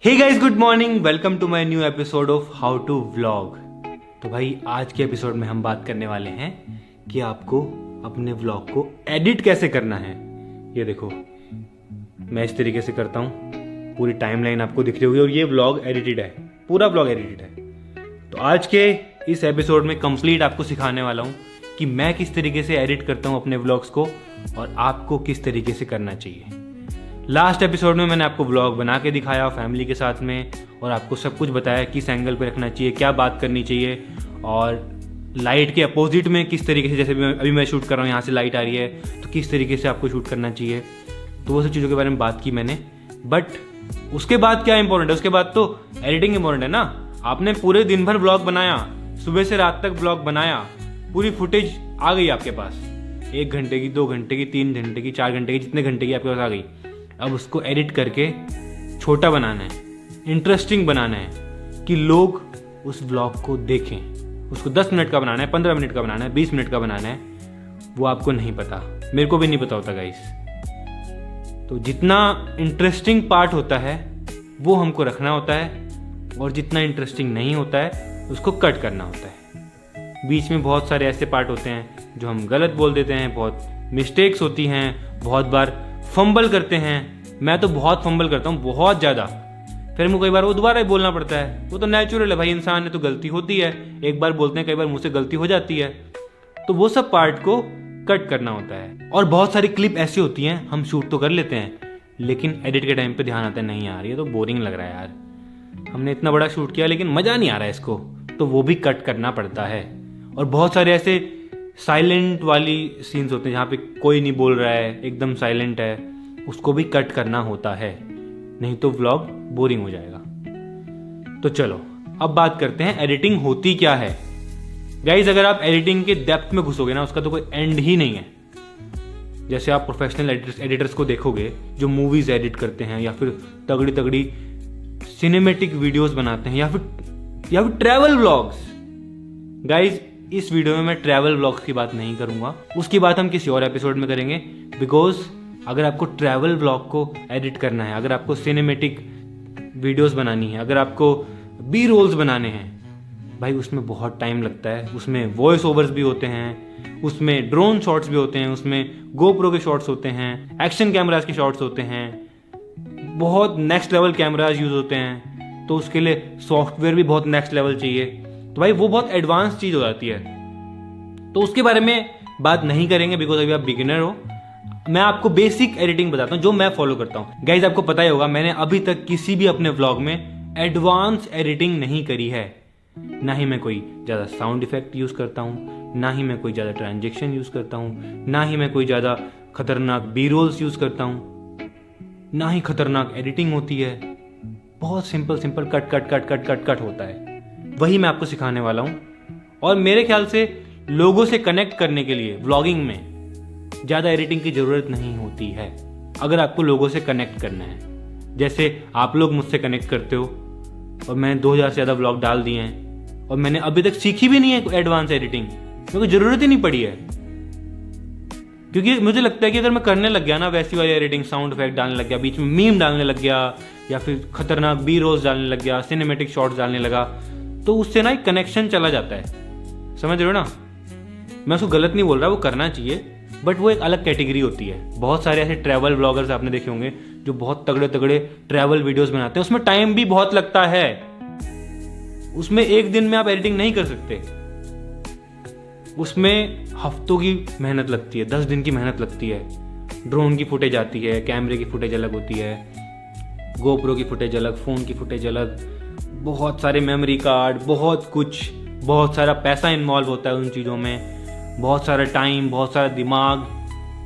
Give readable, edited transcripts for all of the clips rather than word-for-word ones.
Hey guys, good morning. Welcome to my new episode of how to vlog. तो भाई आज के episode में हम बात करने वाले हैं कि आपको अपने व्लॉग को एडिट कैसे करना है। ये देखो मैं इस तरीके से करता हूँ, पूरी टाइमलाइन आपको दिख रही होगी और ये व्लॉग एडिटेड है, पूरा व्लॉग एडिटेड है। तो आज के इस एपिसोड में कंप्लीट आपको सिखाने वाला हूँ कि मैं किस तरीके से एडिट करता हूँ अपने व्लॉग्स को और आपको किस तरीके से करना चाहिए। लास्ट एपिसोड में मैंने आपको व्लॉग बना के दिखाया फैमिली के साथ में और आपको सब कुछ बताया किस एंगल पे रखना चाहिए, क्या बात करनी चाहिए और लाइट के अपोजिट में किस तरीके से, जैसे अभी मैं शूट कर रहा हूँ यहाँ से लाइट आ रही है तो किस तरीके से आपको शूट करना चाहिए। तो वो सब चीज़ों के बारे में बात की मैंने। बट उसके बाद क्या इंपॉर्टेंट है, उसके बाद तो एडिटिंग इंपॉर्टेंट है ना। आपने पूरे दिन भर व्लॉग बनाया, सुबह से रात तक व्लॉग बनाया, पूरी फुटेज आ गई आपके पास, 1 घंटे की, 2 घंटे की, 3 घंटे की, 4 घंटे की, जितने घंटे की आपके पास आ गई। अब उसको एडिट करके छोटा बनाना है, इंटरेस्टिंग बनाना है कि लोग उस व्लॉग को देखें। उसको 10 मिनट का बनाना है, 15 मिनट का बनाना है, 20 मिनट का बनाना है, वो आपको नहीं पता, मेरे को भी नहीं पता होता गाइस। तो जितना इंटरेस्टिंग पार्ट होता है वो हमको रखना होता है और जितना इंटरेस्टिंग नहीं होता है उसको कट करना होता है। बीच में बहुत सारे ऐसे पार्ट होते हैं जो हम गलत बोल देते हैं, बहुत मिस्टेक्स होती हैं, बहुत बार फंबल करते हैं। मैं तो बहुत फंबल करता हूँ, बहुत ज़्यादा। फिर मुझे कई बार वो दोबारा ही बोलना पड़ता है, वो तो नेचुरल है भाई, इंसान है तो गलती होती है। एक बार बोलते हैं, कई बार मुझसे गलती हो जाती है, तो वो सब पार्ट को कट करना होता है। और बहुत सारी क्लिप ऐसी होती हैं हम शूट तो कर लेते हैं लेकिन एडिट के टाइम पे ध्यान आता है नहीं यार ये तो बोरिंग लग रहा है यार, हमने इतना बड़ा शूट किया लेकिन मज़ा नहीं आ रहा है इसको, तो वो भी कट करना पड़ता है। और बहुत सारे ऐसे साइलेंट वाली सीन्स होते हैं जहाँ पे कोई नहीं बोल रहा है, एकदम साइलेंट है, उसको भी कट करना होता है, नहीं तो व्लॉग बोरिंग हो जाएगा। तो चलो अब बात करते हैं एडिटिंग होती क्या है। गाइज अगर आप एडिटिंग के डेप्थ में घुसोगे ना, उसका तो कोई एंड ही नहीं है। जैसे आप प्रोफेशनल एडिटर्स को देखोगे जो मूवीज एडिट करते हैं या फिर तगड़ी तगड़ी सिनेमेटिक वीडियोस बनाते हैं या फिर ट्रैवल व्लॉग्स। गाइज इस वीडियो में मैं ट्रैवल व्लॉग्स की बात नहीं करूंगा, उसकी बात हम किसी और एपिसोड में करेंगे। बिकॉज अगर आपको ट्रैवल व्लॉग को एडिट करना है, अगर आपको सिनेमेटिक वीडियोस बनानी है, अगर आपको बी रोल्स बनाने हैं, भाई उसमें बहुत टाइम लगता है। उसमें वॉइस ओवर्स भी होते हैं, उसमें ड्रोन शॉट्स भी होते हैं, उसमें गोप्रो के शॉट्स होते हैं, एक्शन कैमराज के शॉट्स होते हैं, बहुत नेक्स्ट लेवल कैमराज यूज होते हैं। तो उसके लिए सॉफ्टवेयर भी बहुत नेक्स्ट लेवल चाहिए, तो भाई वो बहुत एडवांस चीज हो जाती है। तो उसके बारे में बात नहीं करेंगे बिकॉज अभी आप बिगिनर हो। मैं आपको बेसिक एडिटिंग बताता हूँ जो मैं फॉलो करता हूँ। गाइज आपको पता ही होगा मैंने अभी तक किसी भी अपने व्लॉग में एडवांस एडिटिंग नहीं करी है। ना ही मैं कोई ज़्यादा साउंड इफेक्ट यूज़ करता हूँ, ना ही मैं कोई ज़्यादा ट्रांजेक्शन यूज़ करता हूँ, ना ही मैं कोई ज़्यादा खतरनाक बी रोल्स यूज़ करता हूँ, ना ही खतरनाक एडिटिंग होती है। बहुत simple cut cut cut cut cut cut होता है, वही मैं आपको सिखाने वाला हूँ। और मेरे ख्याल से लोगों से कनेक्ट करने के लिए व्लॉगिंग में ज़्यादा एडिटिंग की ज़रूरत नहीं होती है, अगर आपको लोगों से कनेक्ट करना है। जैसे आप लोग मुझसे कनेक्ट करते हो और मैंने 2000 से ज़्यादा व्लॉग डाल दिए हैं और मैंने अभी तक सीखी भी नहीं है एडवांस एडिटिंग, क्योंकि ज़रूरत ही नहीं पड़ी है। क्योंकि मुझे लगता है कि अगर मैं करने लग गया ना वैसी वाली एडिटिंग, साउंड इफेक्ट डालने लग गया, बीच में मीम डालने लग गया या फिर खतरनाक बी रोल्स डालने लग गया, सिनेमेटिक शॉट्स डालने लगा, तो उससे ना एक कनेक्शन चला जाता है। समझ रहे हो ना? मैं उसको गलत नहीं बोल रहा, वो करना चाहिए, बट वो एक अलग कैटेगरी होती है। बहुत सारे ऐसे ट्रैवल ब्लॉगर्स आपने देखे होंगे जो बहुत तगड़े तगड़े ट्रैवल वीडियोस बनाते हैं, उसमें टाइम भी बहुत लगता है, उसमें एक दिन में आप एडिटिंग नहीं कर सकते, उसमें हफ्तों की मेहनत लगती है, 10 दिन की मेहनत लगती है। ड्रोन की फुटेज आती है, कैमरे की फुटेज अलग होती है, गोप्रो की फुटेज अलग, फ़ोन की फुटेज अलग, बहुत सारे मेमोरी कार्ड, बहुत कुछ, बहुत सारा पैसा इन्वॉल्व होता है उन चीज़ों में, बहुत सारा टाइम, बहुत सारा दिमाग,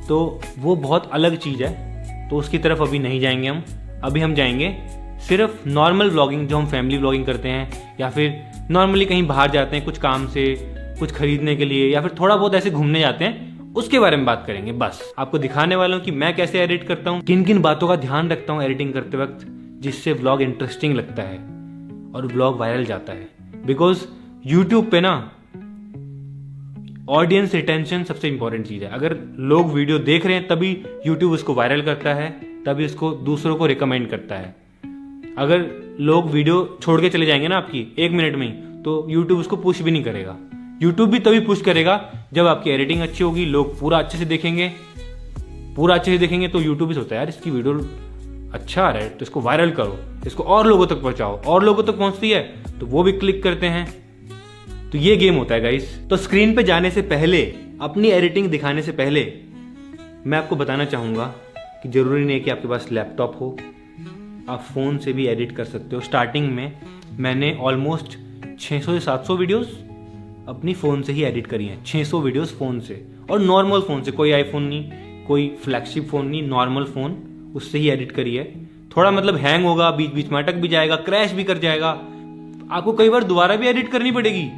तो वो बहुत अलग चीज़ है। तो उसकी तरफ अभी नहीं जाएंगे हम। अभी हम जाएंगे सिर्फ नॉर्मल व्लॉगिंग, जो हम फैमिली व्लॉगिंग करते हैं या फिर नॉर्मली कहीं बाहर जाते हैं कुछ काम से, कुछ खरीदने के लिए या फिर थोड़ा बहुत ऐसे घूमने जाते हैं, उसके बारे में बात करेंगे। बस आपको दिखाने वाला हूँ कि मैं कैसे एडिट करता हूँ, किन किन बातों का ध्यान रखता हूँ एडिटिंग करते वक्त, जिससे व्लॉग इंटरेस्टिंग लगता है और व्लॉग वायरल जाता है। बिकॉज यूट्यूब पे ना ऑडियंस रिटेंशन सबसे इंपॉर्टेंट चीज़ है। अगर लोग वीडियो देख रहे हैं तभी यूट्यूब उसको वायरल करता है, तभी उसको दूसरों को रिकमेंड करता है। अगर लोग वीडियो छोड़ के चले जाएंगे ना आपकी 1 मिनट में ही, तो यूट्यूब उसको पुश भी नहीं करेगा। यूट्यूब भी तभी पुश करेगा जब आपकी एडिटिंग अच्छी होगी, लोग पूरा अच्छे से देखेंगे, तो यूट्यूब भी सोचता है यार इसकी वीडियो अच्छा आ रहा है तो इसको वायरल करो, इसको और लोगों तक पहुंचाओ, और लोगों तक पहुंचती है तो वो भी क्लिक करते हैं। तो ये गेम होता है गाइस। तो स्क्रीन पे जाने से पहले, अपनी एडिटिंग दिखाने से पहले मैं आपको बताना चाहूंगा कि जरूरी नहीं है कि आपके पास लैपटॉप हो, आप फोन से भी एडिट कर सकते हो। स्टार्टिंग में मैंने ऑलमोस्ट 600 से 700 वीडियोस अपनी फ़ोन से ही एडिट करी हैं। 600 वीडियोस फ़ोन से, और नॉर्मल फ़ोन से, कोई आईफोन नहीं, कोई फ्लैगशिप फ़ोन नहीं, नॉर्मल फ़ोन, उससे ही एडिट करी है। थोड़ा मतलब हैंग होगा, बीच बीच में अटक भी जाएगा, क्रैश भी कर जाएगा, आपको कई बार दोबारा भी एडिट करनी पड़ेगी,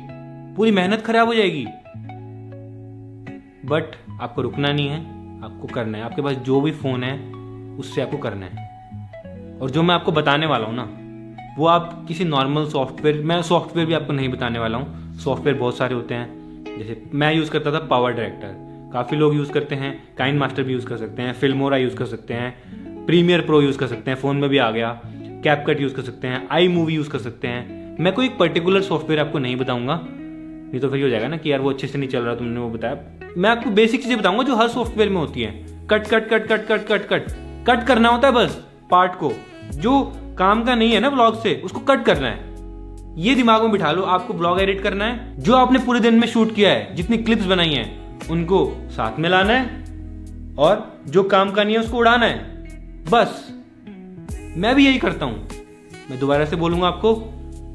पूरी मेहनत खराब हो जाएगी, बट आपको रुकना नहीं है, आपको करना है। आपके पास जो भी फ़ोन है उससे आपको करना है। और जो मैं आपको बताने वाला हूँ ना, वो आप किसी नॉर्मल सॉफ्टवेयर, मैं सॉफ्टवेयर भी आपको नहीं बताने वाला हूँ, सॉफ्टवेयर बहुत सारे होते हैं। जैसे मैं यूज़ करता था पावर डायरेक्टर, काफ़ी लोग यूज़ करते हैं, काइन मास्टर भी यूज़ कर सकते हैं, फिल्मोरा यूज़ कर सकते हैं, प्रीमियर प्रो यूज़ कर सकते हैं, फ़ोन में भी आ गया, कैपकट यूज़ कर सकते हैं, आई मूवी यूज़ कर सकते हैं। मैं कोई एक पर्टिकुलर सॉफ्टवेयर आपको नहीं बताऊंगा, नहीं तो फिर हो जाएगा ना कि यार वो अच्छे से नहीं चल रहा, तुमने वो बताया। मैं आपको बेसिक चीज़ें बताऊंगा जो हर सॉफ्टवेयर में होती हैं। Cut cut cut cut cut cut cut cut करना होता है बस पार्ट को, जो काम का नहीं है ना व्लॉग से, उसको कट करना है। ये दिमाग में बिठा लो, आपको व्लॉग एडिट करना है, जो आपने पूरे दिन में शूट किया है, जितनी क्लिप्स बनाई हैं उनको साथ में लाना है, और जो काम का नहीं है उसको उड़ाना है, बस। मैं भी यही करता हूं। मैं दोबारा से बोलूंगा आपको,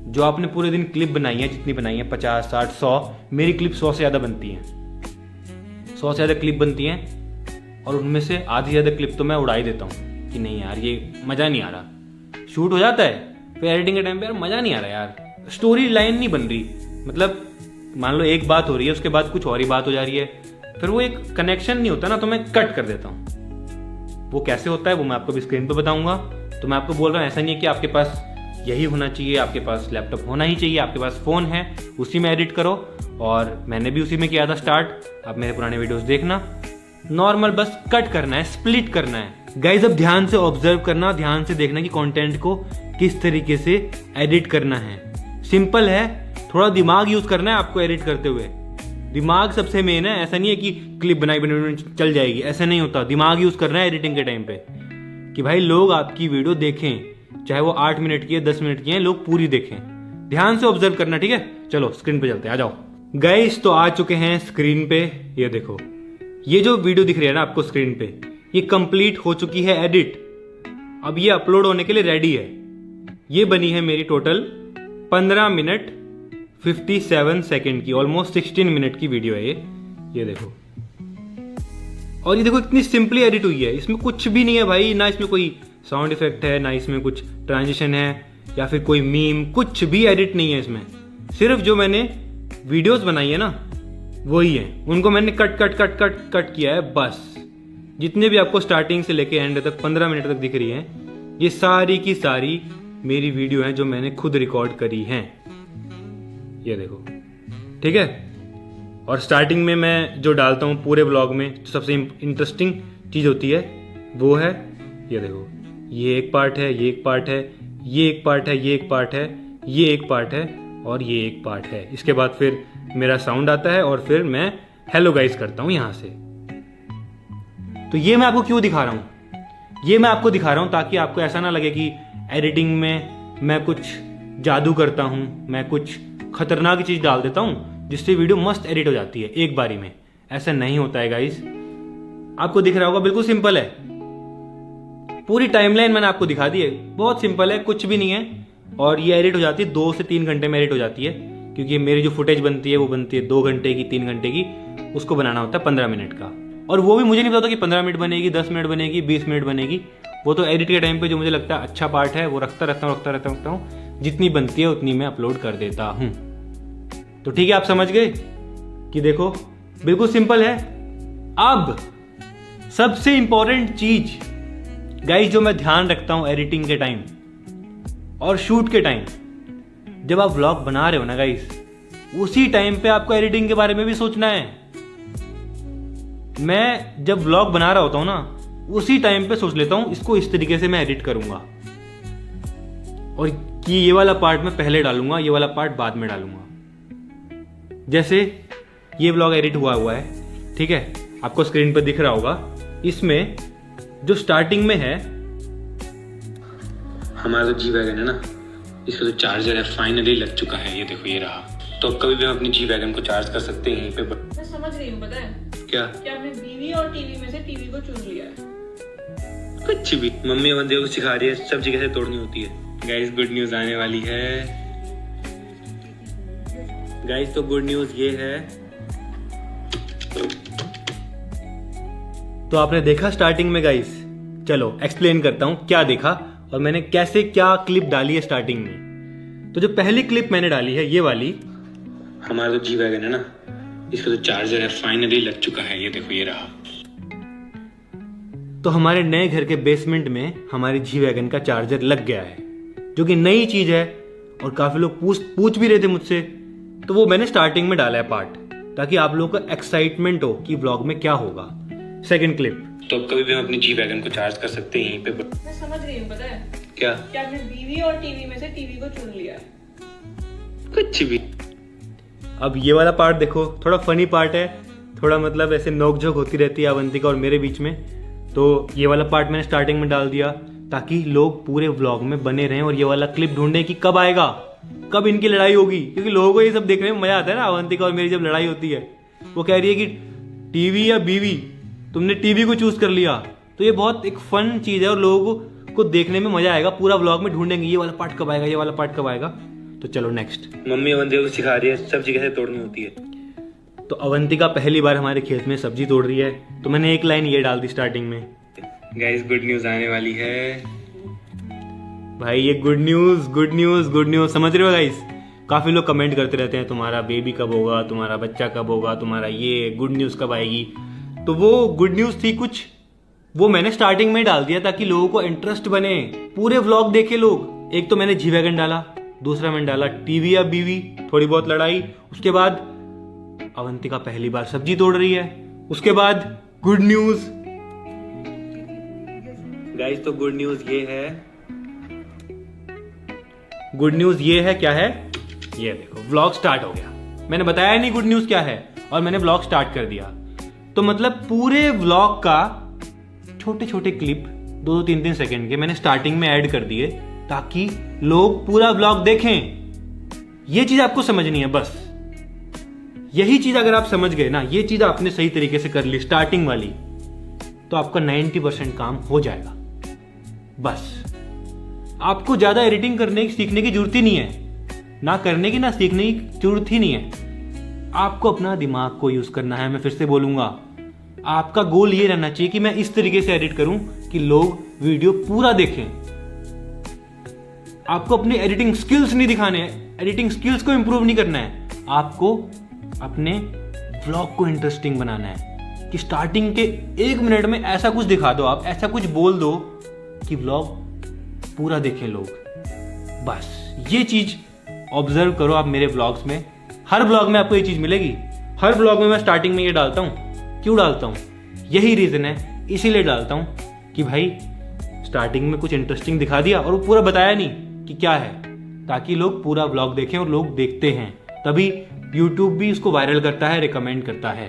जो आपने पूरे दिन क्लिप बनाई है, जितनी बनाई है 50, 60, 100, मेरी क्लिप 100 से ज़्यादा बनती हैं, 100 से ज़्यादा क्लिप बनती हैं, और उनमें से आधी ज़्यादा क्लिप तो मैं उड़ा ही देता हूँ कि नहीं यार ये मज़ा नहीं आ रहा। शूट हो जाता है, फिर एडिटिंग के टाइम पे यार मज़ा नहीं आ रहा यार, स्टोरी लाइन नहीं बन रही, मतलब मान लो एक बात हो रही है, उसके बाद कुछ और ही बात हो जा रही है, फिर वो एक कनेक्शन नहीं होता ना, तो मैं कट कर देता हूँ। वो कैसे होता है वो मैं आपको भी स्क्रीन पे बताऊंगा। तो मैं आपको बोल रहा हूँ, ऐसा नहीं है कि आपके पास यही होना चाहिए, आपके पास लैपटॉप होना ही चाहिए, आपके पास फ़ोन है उसी में एडिट करो, और मैंने भी उसी में किया था स्टार्ट। आप मेरे पुराने वीडियोस देखना, नॉर्मल बस कट करना है, स्प्लिट करना है। गाइज अब ध्यान से ऑब्जर्व करना, ध्यान से देखना कि कंटेंट को किस तरीके से एडिट करना है। सिंपल है, थोड़ा दिमाग यूज करना है आपको एडिट करते हुए। दिमाग सबसे मेन है, ऐसा नहीं है कि क्लिप बनाई चल जाएगी, ऐसा नहीं होता। दिमाग यूज करना है एडिटिंग के टाइम पे कि भाई लोग आपकी वीडियो देखें, चाहे वो 8 मिनट की है, 10 मिनट की है, लोग पूरी देखें। ध्यान से ऑब्जर्व करना, ठीक है। चलो स्क्रीन पे चलते हैं, आ जाओ गाइस। तो आ चुके हैं स्क्रीन पे, ये देखो, ये जो वीडियो दिख रही है ना आपको स्क्रीन पे, ये कंप्लीट हो चुकी है एडिट, अब ये अपलोड होने के लिए रेडी है। ये बनी है मेरी टोटल 15 मिनट 57 सेकेंड की, ऑलमोस्ट 16 मिनट की वीडियो है ये देखो। और ये देखो इतनी सिंपली एडिट हुई है, इसमें कुछ भी नहीं है भाई, ना इसमें कोई साउंड इफेक्ट है, ना इसमें कुछ ट्रांजिशन है या फिर कोई मीम, कुछ भी एडिट नहीं है इसमें। सिर्फ जो मैंने वीडियोस बनाई है ना वही है, उनको मैंने cut cut cut cut cut किया है बस। जितने भी आपको स्टार्टिंग से लेके एंड तक 15 मिनट तक दिख रही है, ये सारी की सारी मेरी वीडियो है जो मैंने खुद रिकॉर्ड करी हैं, ये देखो, ठीक है। और स्टार्टिंग में मैं जो डालता हूँ पूरे ब्लॉग में, जो सबसे इंटरेस्टिंग चीज़ होती है वो है, ये देखो, ये एक पार्ट है, ये एक पार्ट है, ये एक पार्ट है, ये एक पार्ट है, ये एक पार्ट है, और ये एक पार्ट है। इसके बाद फिर मेरा साउंड आता है, और फिर मैं हेलो गाइस करता हूँ यहाँ से। तो ये मैं आपको क्यों दिखा रहा हूँ, ये मैं आपको दिखा रहा हूँ ताकि आपको ऐसा ना लगे कि एडिटिंग में मैं कुछ जादू करता हूँ, मैं कुछ खतरनाक चीज़ डाल देता हूँ जिससे वीडियो मस्त एडिट हो जाती है एक बारी में। ऐसा नहीं होता है गाइस, आपको दिख रहा होगा, बिल्कुल सिंपल है। पूरी टाइमलाइन मैंने आपको दिखा दी है, बहुत सिंपल है, कुछ भी नहीं है। और ये एडिट हो जाती है 2 से 3 घंटे में एडिट हो जाती है, क्योंकि मेरी जो फुटेज बनती है वो बनती है 2 घंटे की, 3 घंटे की, उसको बनाना होता है 15 मिनट का। और वो भी मुझे नहीं पता कि 15 मिनट बनेगी, 10 मिनट बनेगी, 20 मिनट बनेगी, वो तो एडिट के टाइम पे जो मुझे लगता है अच्छा पार्ट है वो रखता रहता हूँ, जितनी बनती है उतनी मैं अपलोड कर देता हूँ। तो ठीक है, आप समझ गए कि देखो बिल्कुल सिंपल है। अब सबसे इंपॉर्टेंट चीज गाइस जो मैं ध्यान रखता हूं एडिटिंग के टाइम और शूट के टाइम, जब आप व्लॉग बना रहे हो ना गाइस, उसी टाइम पे आपको एडिटिंग के बारे में भी सोचना है। मैं जब व्लॉग बना रहा होता हूं ना, उसी टाइम पे सोच लेता हूं इसको इस तरीके से मैं एडिट करूंगा, और कि ये वाला पार्ट मैं पहले डालूंगा, ये वाला पार्ट बाद में डालूंगा। जैसे ये व्लॉग एडिट हुआ है, ठीक है, आपको स्क्रीन पर दिख रहा होगा। इसमें जो स्टार्टिंग में है, हमारा जो जी वैगन है ना, इसका जो चार्जर है फाइनली लग चुका है। ये देखो, ये रहा। तो कभी भी हम अपनी जी वैगन को चार्ज कर सकते हैं यहीं पे। मैं समझ रही हूँ, पता है क्या? कि आपने बीवी और टीवी में से टीवी को चुन लिया है। कुछ भी मम्मी बंदे को सिखा रही है सब्जी कैसे तोड़नी होती है। गाइस, गुड न्यूज आने वाली है गाइस। तो गुड न्यूज ये है, तो आपने देखा स्टार्टिंग में गाइस। चलो एक्सप्लेन करता हूं क्या देखा और मैंने कैसे क्या क्लिप डाली है स्टार्टिंग में। तो जो पहली क्लिप मैंने डाली है ये वाली, हमारा जो जी वैगन है ना, इसका जो चार्जर है फाइनली लग चुका है। ये देखो, ये रहा। तो हमारे नए घर के बेसमेंट में हमारी जी वैगन का चार्जर लग गया है, जो कि नई चीज है और काफी लोग पूछ भी रहे थे मुझसे। तो वो मैंने स्टार्टिंग में डाला है पार्ट, ताकि आप लोगों का एक्साइटमेंट हो कि व्लॉग में क्या होगा। सेकंड क्लिप, तो कभी भी हम अपनी जी वैगन को चार्ज कर सकते हैं यहीं पे। मैं समझ रही हूँ, पता है क्या? कि आपने बीवी और टीवी में से टीवी को चुन लिया है। कुछ भी। अब ये वाला पार्ट देखो, थोड़ा फनी पार्ट है, थोड़ा मतलब ऐसे नोकझोंक होती रहती है अवंतिका और मेरे बीच में। तो ये वाला पार्ट मैंने स्टार्टिंग में डाल दिया ताकि लोग पूरे व्लॉग में बने रहें और ये वाला क्लिप ढूंढे कि कब आएगा, कब इनकी लड़ाई होगी। क्योंकि लोगों को ये सब देखने में मजा आता है ना। अवंतिका और मेरी जब लड़ाई होती है, वो कह रही है कि टीवी या बीवी, तुमने टीवी को चूज कर लिया। तो ये बहुत एक फन चीज है और लोगों को देखने में मजा आएगा। पूरा व्लॉग में ढूंढेंगे ये वाला पार्ट कब आएगा, ये वाला पार्ट कब आएगा। तो चलो नेक्स्ट, मम्मी अवंतिका को सिखा रही है सब्जी कैसे तोड़नी होती है। तो अवंतिका पहली बार हमारे खेत में सब्जी तोड़ रही है, तो मैंने एक लाइन ये डाल दी स्टार्टिंग में। गाइस, गुड न्यूज आने वाली है भाई। ये गुड न्यूज समझ रहे हो गाइस। काफी लोग कमेंट करते रहते हैं तुम्हारा बेबी कब होगा, तुम्हारा बच्चा कब होगा, तुम्हारा ये गुड न्यूज कब आएगी। तो वो गुड न्यूज थी कुछ, वो मैंने स्टार्टिंग में डाल दिया ताकि लोगों को इंटरेस्ट बने, पूरे व्लॉग देखे लोग। एक तो मैंने जी वैगन डाला, दूसरा मैंने डाला टीवी या बीवी, थोड़ी बहुत लड़ाई। उसके बाद अवंतिका पहली बार सब्जी तोड़ रही है। उसके बाद गुड न्यूज गाइस। तो गुड न्यूज ये है, क्या है ये देखो, व्लॉग स्टार्ट हो गया। मैंने बताया नहीं गुड न्यूज क्या है और मैंने व्लॉग स्टार्ट कर दिया। तो मतलब पूरे व्लॉग का छोटे छोटे क्लिप 2-3 सेकंड के मैंने स्टार्टिंग में ऐड कर दिए ताकि लोग पूरा व्लॉग देखें। ये चीज आपको समझनी है बस। यही चीज अगर आप समझ गए ना, ये चीज आपने सही तरीके से कर ली स्टार्टिंग वाली, तो आपका 90% काम हो जाएगा। बस आपको ज्यादा एडिटिंग करने की सीखने की जरूरत ही नहीं है, ना करने की ना सीखने की जरूरत ही नहीं है। आपको अपना दिमाग को यूज करना है। मैं फिर से बोलूंगा, आपका गोल ये रहना चाहिए कि मैं इस तरीके से एडिट करूं कि लोग वीडियो पूरा देखें। आपको अपनी एडिटिंग स्किल्स नहीं दिखाने हैं, एडिटिंग स्किल्स को इंप्रूव नहीं करना है। आपको अपने व्लॉग को इंटरेस्टिंग बनाना है कि स्टार्टिंग के 1 मिनट में ऐसा कुछ दिखा दो, आप ऐसा कुछ बोल दो कि व्लॉग पूरा देखें लोग। बस ये चीज ऑब्जर्व करो आप मेरे व्लॉग्स में। हर व्लॉग में आपको ये चीज मिलेगी। हर व्लॉग में मैं स्टार्टिंग में ये डालता हूं। क्यों डालता हूं? यही रीजन है, इसीलिए डालता हूं कि भाई स्टार्टिंग में कुछ इंटरेस्टिंग दिखा दिया और वो पूरा बताया नहीं कि क्या है, ताकि लोग पूरा व्लॉग देखें और लोग देखते हैं तभी यूट्यूब भी उसको वायरल करता है, रिकमेंड करता है।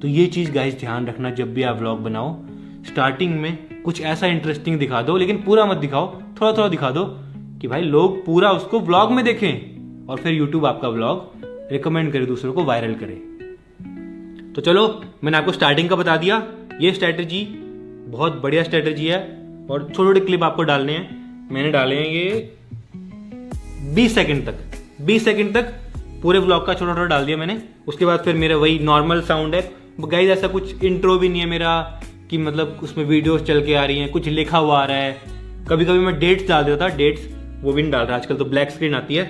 तो ये चीज गाइस ध्यान रखना, जब भी आप व्लॉग बनाओ स्टार्टिंग में कुछ ऐसा इंटरेस्टिंग दिखा दो, लेकिन पूरा मत दिखाओ, थोड़ा थोड़ा दिखा दो कि भाई लोग पूरा उसको व्लॉग में देखें और फिर यूट्यूब आपका व्लॉग रिकमेंड करे, दूसरों को वायरल करे। तो चलो, मैंने आपको स्टार्टिंग का बता दिया। ये स्ट्रेटेजी बहुत बढ़िया स्ट्रेटेजी है और छोटे छोटे क्लिप आपको डालने हैं। मैंने डाले हैं ये 20 सेकंड तक पूरे व्लॉग का छोटा छोटा डाल दिया मैंने। उसके बाद फिर मेरा वही नॉर्मल साउंड है गाइस। ऐसा कुछ इंट्रो भी नहीं है मेरा कि मतलब उसमें वीडियोस चल के आ रही हैं, कुछ लिखा हुआ आ रहा है। कभी कभी मैं डेट्स डाल देता था, डेट्स वो भी नहीं डाल रहा आजकल, तो ब्लैक स्क्रीन आती है।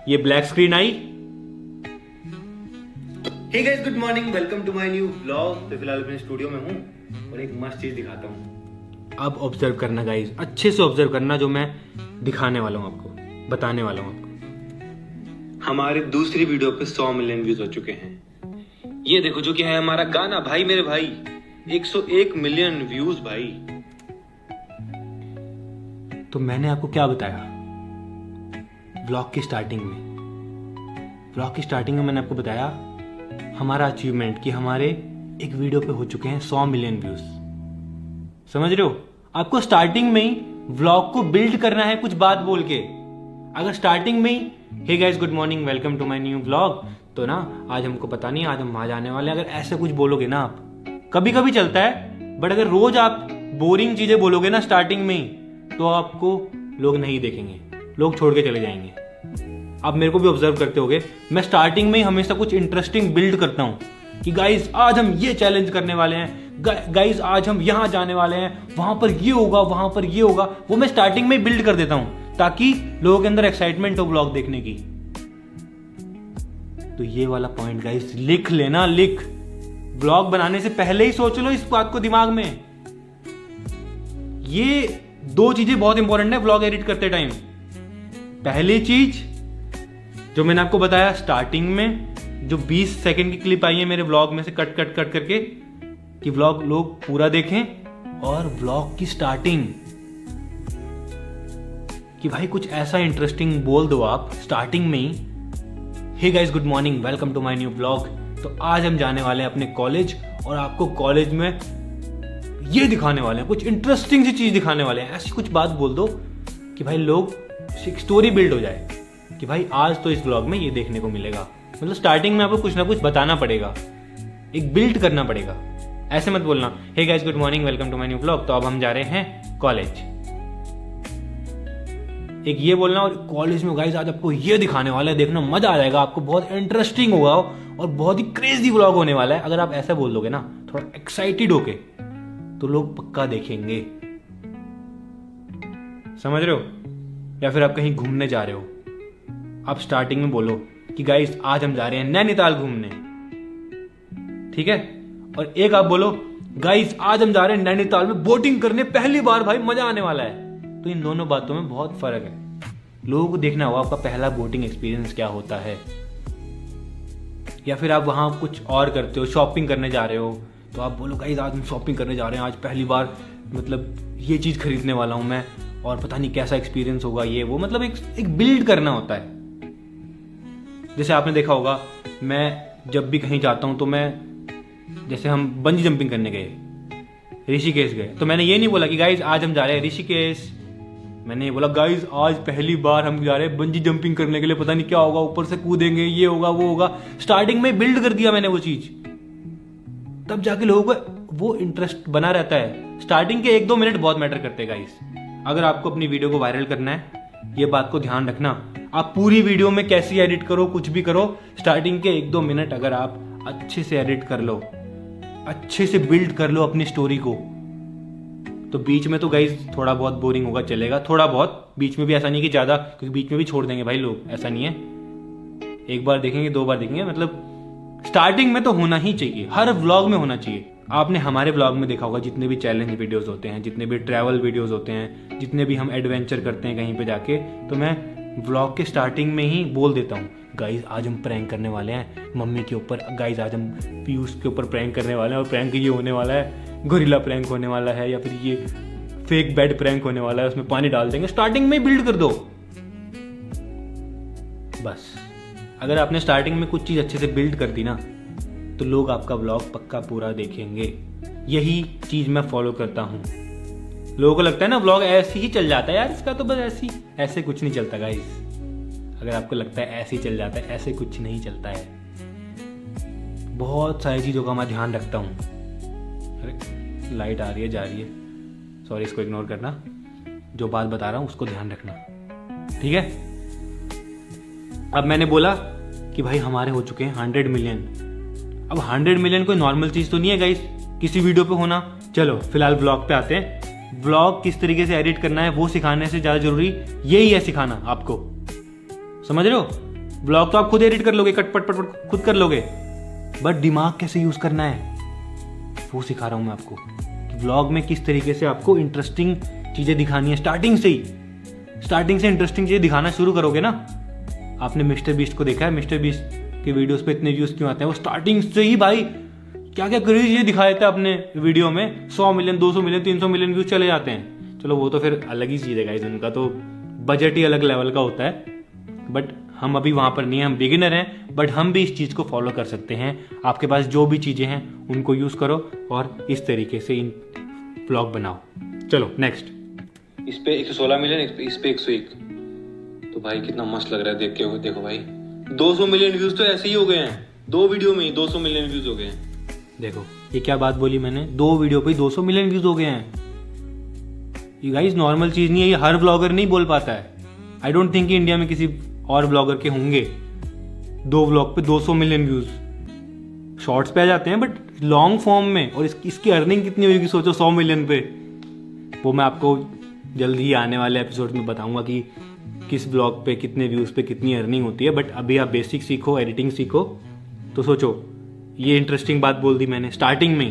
ये ब्लैक स्क्रीन आई। Hey guys, good morning, welcome to my new vlog. तो फिलहाल अपने स्टूडियो में हूँ और एक मस्त चीज दिखाता हूँ। अब ऑब्जर्व करना गाइस, अच्छे से ऑब्जर्व करना जो मैं दिखाने वाला हूँ आपको, बताने वाला हूँ आपको। हमारे दूसरी वीडियो पे 100 मिलियन व्यूज हो चुके हैं। ये देखो, जो कि है हमारा गाना भाई मेरे भाई, 101 मिलियन व्यूज भाई। तो मैंने आपको क्या बताया व्लॉग की स्टार्टिंग में मैंने आपको बताया हमारा अचीवमेंट कि हमारे एक वीडियो पे हो चुके हैं 100 मिलियन व्यूज। समझ रहे हो? आपको स्टार्टिंग में ही व्लॉग को बिल्ड करना है कुछ बात बोल के। अगर स्टार्टिंग में ही hey guys good morning welcome to my new vlog, तो ना आज हमको पता नहीं आज हम वहां जाने वाले हैं, अगर ऐसे कुछ बोलोगे ना आप, कभी कभी चलता है, बट अगर रोज आप बोरिंग चीजें बोलोगे ना स्टार्टिंग में ही, तो आपको लोग नहीं देखेंगे, लोग छोड़ के चले जाएंगे। आप मेरे को भी ऑब्जर्व करते होगे, मैं स्टार्टिंग में ही हमेशा कुछ इंटरेस्टिंग बिल्ड करता हूं कि गाइस आज हम ये चैलेंज करने वाले हैं, गाइस आज हम यहां जाने वाले हैं, वहां पर ये होगा, वहां पर ये होगा, वो मैं स्टार्टिंग में ही बिल्ड कर देता हूं ताकि लोगों के अंदर एक्साइटमेंट हो ब्लॉग देखने की। तो ये वाला पॉइंट गाइस लिख लेना, लिख। ब्लॉग बनाने से पहले ही सोच लो इस बात को दिमाग में। ये दो चीजें बहुत इंपॉर्टेंट है ब्लॉग एडिट करते टाइम। पहली चीज जो मैंने आपको बताया स्टार्टिंग में, जो 20 सेकंड की क्लिप आई है मेरे ब्लॉग में से कट करके, कि ब्लॉग लोग पूरा देखें, और ब्लॉग की स्टार्टिंग कि भाई कुछ ऐसा इंटरेस्टिंग बोल दो आप स्टार्टिंग में ही, hey guys good morning welcome to my new blog, तो आज हम जाने वाले हैं अपने कॉलेज और आपको कॉलेज में ये दिखाने वाले हैं, कुछ इंटरेस्टिंग सी चीज दिखाने वाले हैं। ऐसी कुछ बात बोल दो कि भाई लोग एक स्टोरी बिल्ड हो जाए कि भाई आज तो इस ब्लॉग में ये देखने को मिलेगा। मतलब स्टार्टिंग में आपको कुछ ना कुछ बताना पड़ेगा, एक बिल्ड करना पड़ेगा। ऐसे मत बोलना hey guys good morning welcome to my new blog, तो अब हम जा रहे हैं कॉलेज। एक ये बोलना, और कॉलेज में गाइस आज आपको ये दिखाने वाला है, देखना मजा आ जाएगा, आपको बहुत इंटरेस्टिंग होगा और बहुत ही क्रेजी व्लॉग होने वाला है। अगर आप ऐसा बोल दोगे ना थोड़ा एक्साइटेड होके, तो लोग पक्का देखेंगे। समझ रहे हो? या फिर आप कहीं घूमने जा रहे हो, आप स्टार्टिंग में बोलो कि गाइस आज हम जा रहे हैं नैनीताल घूमने, ठीक है? और एक आप बोलो गाइस आज हम जा रहे हैं नैनीताल में बोटिंग करने, पहली बार भाई मजा आने वाला है। तो इन दोनों बातों में बहुत फर्क है। लोगों को देखना होगा आपका पहला बोटिंग एक्सपीरियंस क्या होता है। या फिर आप वहां कुछ और करते हो, शॉपिंग करने जा रहे हो, तो आप बोलो गाइस आज हम शॉपिंग करने जा रहे हैं, आज पहली बार मतलब ये चीज खरीदने वाला हूं मैं, और पता नहीं कैसा एक्सपीरियंस होगा ये वो। मतलब एक बिल्ड करना होता है। जैसे आपने देखा होगा, मैं जब भी कहीं जाता हूं तो मैं, जैसे हम बंजी जंपिंग करने गए, ऋषिकेश गए, तो मैंने ये नहीं बोला कि गाइस आज हम जा रहे हैं ऋषिकेश, मैंने ये बोला गाइस आज पहली बार हम जा रहे हैं बंजी जंपिंग करने के लिए, पता नहीं क्या होगा, ऊपर से कूदेंगे, ये होगा वो होगा। स्टार्टिंग में बिल्ड कर दिया मैंने वो चीज, तब जाके लोगों को वो इंटरेस्ट बना रहता है। स्टार्टिंग के 1-2 मिनट बहुत मैटर करते हैं गाइस। अगर आपको अपनी वीडियो को वायरल करना है, ये बात को ध्यान रखना, आप पूरी वीडियो में कैसी एडिट करो, कुछ भी करो, स्टार्टिंग के 1-2 मिनट अगर आप अच्छे से एडिट कर लो, अच्छे से बिल्ड कर लो अपनी स्टोरी को, तो बीच में तो गाइज थोड़ा बहुत बोरिंग होगा, चलेगा थोड़ा बहुत, बीच में भी ऐसा नहीं कि ज्यादा, क्योंकि बीच में भी छोड़ देंगे भाई लोग, ऐसा नहीं है। एक बार देखेंगे, 2 बार देखेंगे, मतलब स्टार्टिंग में तो होना ही चाहिए, हर व्लॉग में होना चाहिए। आपने हमारे व्लॉग में देखा होगा जितने भी चैलेंज वीडियोस होते हैं, जितने भी ट्रैवल वीडियोस होते हैं, जितने भी हम एडवेंचर करते हैं कहीं पे जाके, तो मैं व्लॉग के स्टार्टिंग में ही बोल देता हूँ गाइज आज हम प्रैंक करने वाले हैं मम्मी के ऊपर, गाइज आज हम पीयूष के ऊपर प्रैंक करने वाले हैं, और प्रैंक ये होने वाला है, गोरिल्ला प्रैंक होने वाला है, या फिर ये फेक बेड प्रैंक होने वाला है, उसमें पानी डाल देंगे। स्टार्टिंग में बिल्ड कर दो बस। अगर आपने स्टार्टिंग में कुछ चीज अच्छे से बिल्ड कर दी ना, तो लोग आपका व्लॉग पक्का पूरा देखेंगे। यही चीज मैं फॉलो करता हूँ। लोगों को लगता है ना व्लॉग ऐसे ही चल जाता है, यार इसका तो बस ऐसे कुछ नहीं चलता गाइस। अगर आपको लगता है ऐसे ही चल जाता है, ऐसे कुछ नहीं चलता है। बहुत सारी चीजों का मैं ध्यान रखता हूँ। अरे लाइट आ रही है, जा रही है, सॉरी, इसको इग्नोर करना। जो बात बता रहा हूं उसको ध्यान रखना, ठीक है? अब मैंने बोला कि भाई हमारे हो चुके हैं 100 मिलियन। अब 100 मिलियन कोई नॉर्मल चीज तो नहीं है गाइस किसी वीडियो पे होना। चलो फिलहाल ब्लॉग पे आते हैं। ब्लॉग किस तरीके से एडिट करना है वो सिखाने से ज्यादा जरूरी यही है सिखाना आपको। समझ रहे हो? ब्लॉग तो आप खुद एडिट कर लोगे, कट पट पट खुद कर लोगे, बट दिमाग कैसे यूज करना है वो सिखा रहा हूं मैं आपको। व्लॉग में किस तरीके से आपको इंटरेस्टिंग चीजें दिखानी है। स्टार्टिंग से इंटरेस्टिंग चीजें दिखाना शुरू करोगे ना। आपने मिस्टर बीस्ट को देखा है, मिस्टर बीस्ट के वीडियोस पे इतने व्यूज क्यों आते हैं? वो स्टार्टिंग से ही भाई क्या क्या क्रेजी चीजें दिखा देता है अपने वीडियो में। 100 मिलियन, 200 मिलियन, 300 मिलियन व्यूज चले जाते हैं। चलो वो तो फिर अलग ही चीज़ है गाइस, उनका तो बजट ही अलग लेवल का होता है। बट हम अभी वहाँ पर नहीं हैं, हम बिगिनर हैं, बट हम भी इस चीज़ को फॉलो कर सकते हैं। आपके पास जो भी चीज़ें हैं उनको यूज़ करो और इस तरीके से इन व्लॉग बनाओ। चलो नेक्स्ट। इस पे 116 मिलियन, इस पे 101। तो भाई कितना मस्त लग रहा है देख के। देखो भाई 200 मिलियन व्यूज तो ऐसे ही हो गए हैं, 2 वीडियो में ही 200 मिलियन व्यूज हो गए हैं। देखो ये क्या बात बोली मैंने, 2 वीडियो पे 200 मिलियन व्यूज हो गए हैं। ये गाइस नॉर्मल चीज नहीं है, ये हर ब्लॉगर नहीं बोल पाता है। आई डोंट थिंक इंडिया में किसी और ब्लॉगर के होंगे 2 व्लॉग पे 200 मिलियन व्यूज। शॉर्ट्स पे आ जाते हैं बट लॉन्ग फॉर्म में, और इसकी अर्निंग कितनी होगी सोचो 100 मिलियन पे। वो मैं आपको जल्दी ही आने वाले एपिसोड में बताऊंगा कि किस ब्लॉग पे कितने व्यूज पे कितनी अर्निंग होती है। बट अभी आप बेसिक सीखो, एडिटिंग सीखो। तो सोचो ये इंटरेस्टिंग बात बोल दी मैंने स्टार्टिंग में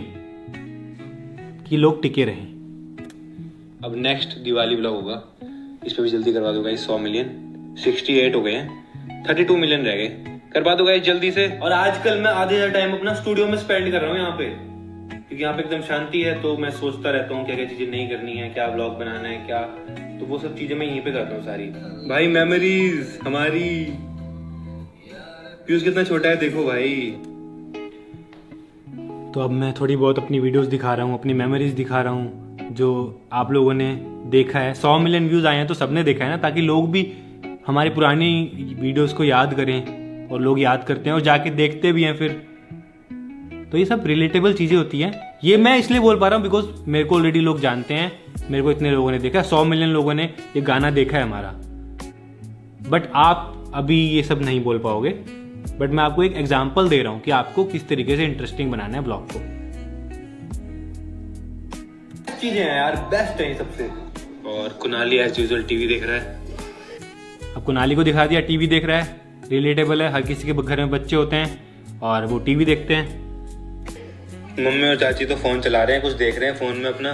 कि लोग टिके रहें। अब नेक्स्ट दिवाली ब्लॉग होगा, इस पे भी जल्दी करवा दो गाइस 100 मिलियन। 68 हो गए हैं, 32 मिलियन रह गए, करवा दो गाइस जल्दी से। और आजकल मैं आधे टाइम अपना स्टूडियो में स्पेंड कर रहा हूँ यहाँ पे, क्योंकि यहाँ पे एकदम शांति है। तो मैं सोचता रहता हूँ क्या क्या चीजें नहीं करनी है, क्या ब्लॉग बनाना है, क्या, तो वो सब चीजें मैं यहीं पे करता हूँ सारी। भाई मेमोरीज हमारी, व्यूज कितना छोटा है देखो भाई। तो अब मैं थोड़ी बहुत अपनी वीडियोस दिखा रहा हूँ, अपनी मेमोरीज दिखा रहा हूँ जो आप लोगों ने देखा है। 100 मिलियन व्यूज आए हैं तो सबने देखा है ना, ताकि लोग भी हमारी पुरानी वीडियोस को याद करें। और लोग याद करते हैं और जाके देखते भी हैं फिर। तो ये सब रिलेटेबल चीजें होती हैं। ये मैं इसलिए बोल पा रहा हूँ बिकॉज मेरे को ऑलरेडी लोग जानते हैं, मेरे को इतने लोगों ने देखा, 100 मिलियन लोगों ने ये गाना देखा है हमारा। बट आप अभी ये सब नहीं बोल पाओगे, बट मैं आपको एक एग्जाम्पल दे रहा हूँ कि आपको किस तरीके से इंटरेस्टिंग बनाना है ब्लॉग को। चीजें हैं यार, बेस्ट है सबसे। और कुनाली एज यूजुअल टीवी देख रहा है। अब कुनाली को दिखा दिया, टीवी देख रहा है, रिलेटेबल है। हर किसी के घर में बच्चे होते हैं और वो टीवी देखते हैं। मम्मी और चाची तो फोन चला रहे हैं, कुछ देख रहे हैं फोन में अपना,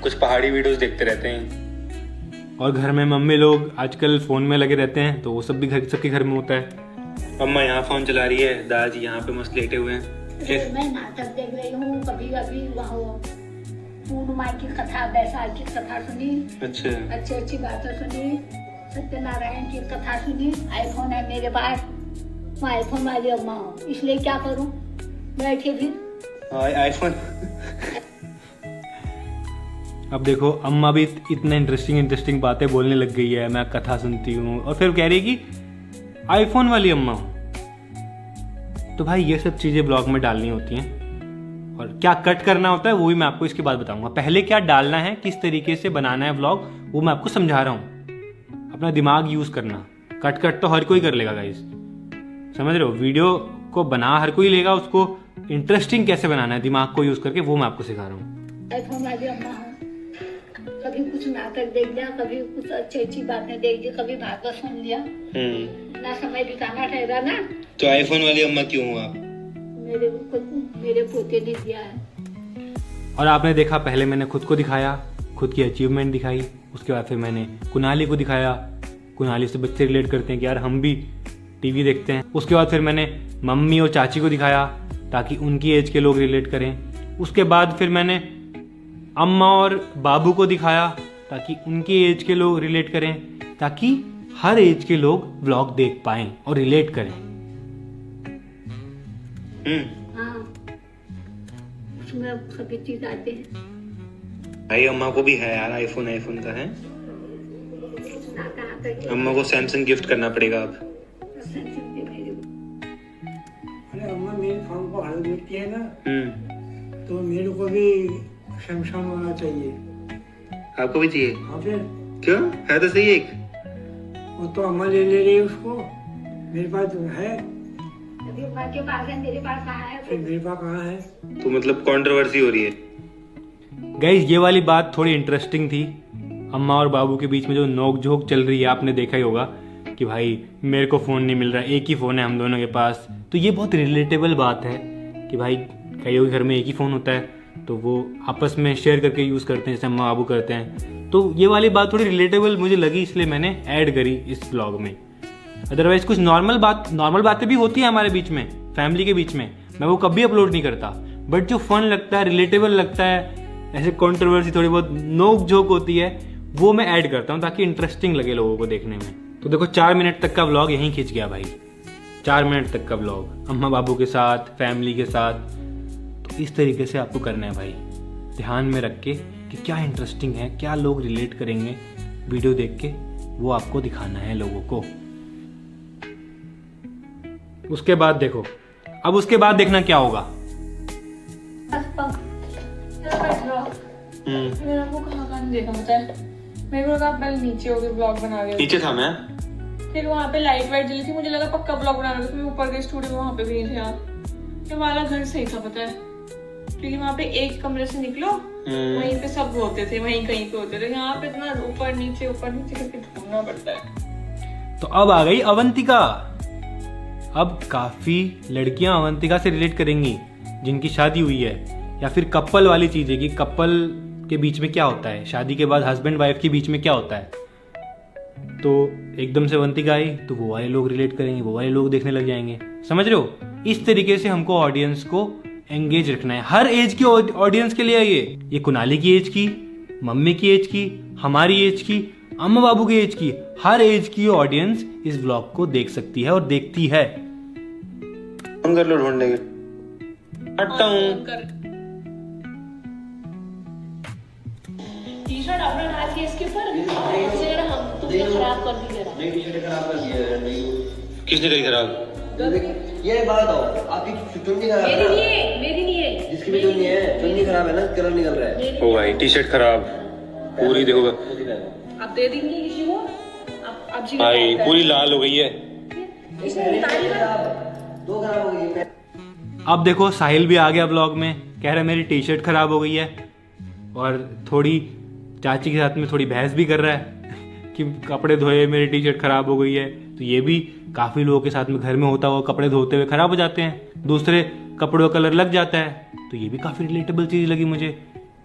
कुछ पहाड़ी वीडियोस देखते रहते हैं। और घर में मम्मी लोग आजकल फोन में लगे रहते हैं, तो वो सब भी सबके घर में होता है। अम्मा यहाँ फोन चला रही है, दादाजी यहाँ पे मस्त लेटे हुए हैं। मैं नाटक देख रही हूँ, कभी कभी वहाँ पूर्णिमा की कथा, बैसाख की कथा सुनी। अच्छा, अच्छी अच्छी बातें सुनी, सत्यनारायण की कथा सुनी। आईफोन है मेरे पास, मैं आईफोन वाली अम्मा हूँ, इसलिए क्या करूँ, बैठे भी आईफोन। अब देखो अम्मा भी इतना इंटरेस्टिंग बातें बोलने लग गई है। मैं कथा सुनती हूँ और फिर कह रही है कि आईफोन वाली अम्मा हूँ। तो भाई ये सब चीजें ब्लॉग में डालनी होती हैं, और क्या कट करना होता है वो भी मैं आपको इसके बाद बताऊंगा। पहले क्या डालना है, किस तरीके से बनाना है ब्लॉग, वो मैं आपको समझा रहा हूँ। अपना दिमाग यूज करना। कट तो हर कोई कर लेगा गाइस, समझ रहे हो। वीडियो को बना हर कोई लेगा, उसको इंटरेस्टिंग कैसे बनाना है दिमाग को यूज करके, वो मैं आपको सिखा रहा हूँ। आईफोन वाली अम्मा हूँ, कभी कुछ नाटक देख लिया, कभी कुछ अच्छी बातें देख ली, कभी भागवत सुन लिया। ना समय बिताना ठहरा ना। तो आईफोन वाली अम्मा क्यों हो आप? मेरे पोते ने दिया है। और आपने देखा, पहले मैंने खुद को दिखाया, खुद की अचीवमेंट दिखाई, उसके बाद फिर मैंने कुनाली को दिखाया। कुनाली से बच्चे रिलेट करते हैं कि यार हम भी टीवी देखते हैं। उसके बाद फिर मैंने मम्मी और चाची को दिखाया ताकि उनकी एज के लोग रिलेट करें। उसके बाद फिर मैंने अम्मा और बाबू को दिखाया ताकि उनकी एज के लोग रिलेट करें, ताकि हर एज के लोग व्लॉग देख पाएं और रिलेट करें। हाँ, उसमें सभी चीज आते हैं। भाई अम्मा को भी है यार आईफोन का है। अम्मा को सैमसंग गिफ्ट करना पड़ेगा अब। अरे अम्मा मेरे फोन को हाल देखती है ना, तो मेरे को भी सैमसंग वाला चाहिए। आपको भी चाहिए? हाँ फिर क्यों, है तो सही एक। वो तो अम्मा ले रही है उसको, मेरे पास तो है। अभी अम्मा के पास है, मेरे पास कहाँ है? फिर मेरे पास कहाँ है? तो मतलब कंट्रोवर्सी हो रही है। गाइस ये वाली बात थोड़ी इंटरेस्टिंग थी। अम्मा और बाबू के बीच में जो नोक-झोंक चल रही है, आपने देखा ही होगा कि भाई मेरे को फ़ोन नहीं मिल रहा, एक ही फ़ोन है हम दोनों के पास। तो ये बहुत रिलेटेबल बात है कि भाई कईयों के घर में एक ही फ़ोन होता है, तो वो आपस में शेयर करके यूज़ करते हैं, जैसे अम्मा बाबू करते हैं। तो ये वाली बात थोड़ी रिलेटेबल मुझे लगी, इसलिए मैंने ऐड करी इस ब्लॉग में। अदरवाइज कुछ नॉर्मल बातें भी होती हैं हमारे बीच में, फैमिली के बीच में, मैं वो कभी अपलोड नहीं करता। बट जो फन लगता है, रिलेटेबल लगता है, ऐसे कंट्रोवर्सी थोड़ी बहुत नोक झोंक होती है, वो मैं ऐड करता हूँ ताकि इंटरेस्टिंग लगे लोगों को देखने में। तो देखो 4 मिनट तक का व्लॉग यहीं खिंच गया भाई, 4 मिनट तक का व्लॉग अम्मा बाबू के साथ, फैमिली के साथ। तो इस तरीके से आपको करना है भाई, ध्यान में रख के कि क्या इंटरेस्टिंग है, क्या लोग रिलेट करेंगे वीडियो देख के, वो आपको दिखाना है लोगों को। उसके बाद देखो, अब उसके बाद देखना क्या होगा। मैंने आपको कहाँ नहीं देखा पता है, मेरे को लगा आप पहले नीचे हो गए ब्लॉग बना रहे हो। नीचे था मैं, फिर वहाँ पे लाइट वाइट जली थी, मुझे लगा पक्का ब्लॉग बना रहे हो। फिर ऊपर गए स्टूडियो, वहाँ पे भी नहीं थे यार। ये वाला घर सही था पता है, क्योंकि वहाँ पे एक कमरे से निकलो वहीं पे सब होते थे, वहीं कहीं पे होते थे। यहाँ पे इतना ऊपर नीचे करके ढूंढना पड़ता है। तो अब आ गई अवंतिका। अब काफी लड़कियां अवंतिका से रिलेट करेंगी जिनकी शादी हुई है, या फिर कपल वाली चीज है कि कपल के बीच में क्या होता है, शादी के बाद हस्बैंड वाइफ के बीच में क्या होता है। तो एकदम से अवंतिका आई तो वो वाले लोग रिलेट करेंगे, वो वाले लोग देखने लग जाएंगे। समझ रहे हो? इस तरीके से हमको ऑडियंस को एंगेज रखना है। हर एज की ऑडियंस के लिए ये कुणाली की एज की, मम्मी की एज की, हमारी एज की, अम्मा बाबू की एज की, हर एज की ऑडियंस इस ब्लॉग को देख सकती है और देखती है। कर लो ढूंढने के, हटता हूँ। टी शर्ट अपना डाल के इसके ऊपर हम तुमने खराब कर दी जरा। नहीं टी-शर्ट खराब कर दिया है। नहीं किसने करी खराब? ये बात बताओ, आपकी चुन्नी खराब है? मेरी नहीं है। जिसकी भी चुन्नी है, चुन्नी खराब है ना, कलर निकल रहा है। ओ भाई टी-शर्ट खराब पूरी, देखो आप दे देंगे किसी को, आप जी भाई पूरी लाल हो गई है। दो खराब हो गई। अब देखो साहिल भी आ गया ब्लॉग में, कह रहा है मेरी टी शर्ट खराब हो गई है, और थोड़ी चाची के साथ में थोड़ी बहस भी कर रहा है कि कपड़े धोए मेरी टी शर्ट खराब हो गई है। तो ये भी काफी लोगों के साथ में घर में होता हुआ, कपड़े धोते हुए खराब हो जाते हैं, दूसरे कपड़ों का कलर लग जाता है। तो ये भी काफी रिलेटेबल चीज लगी मुझे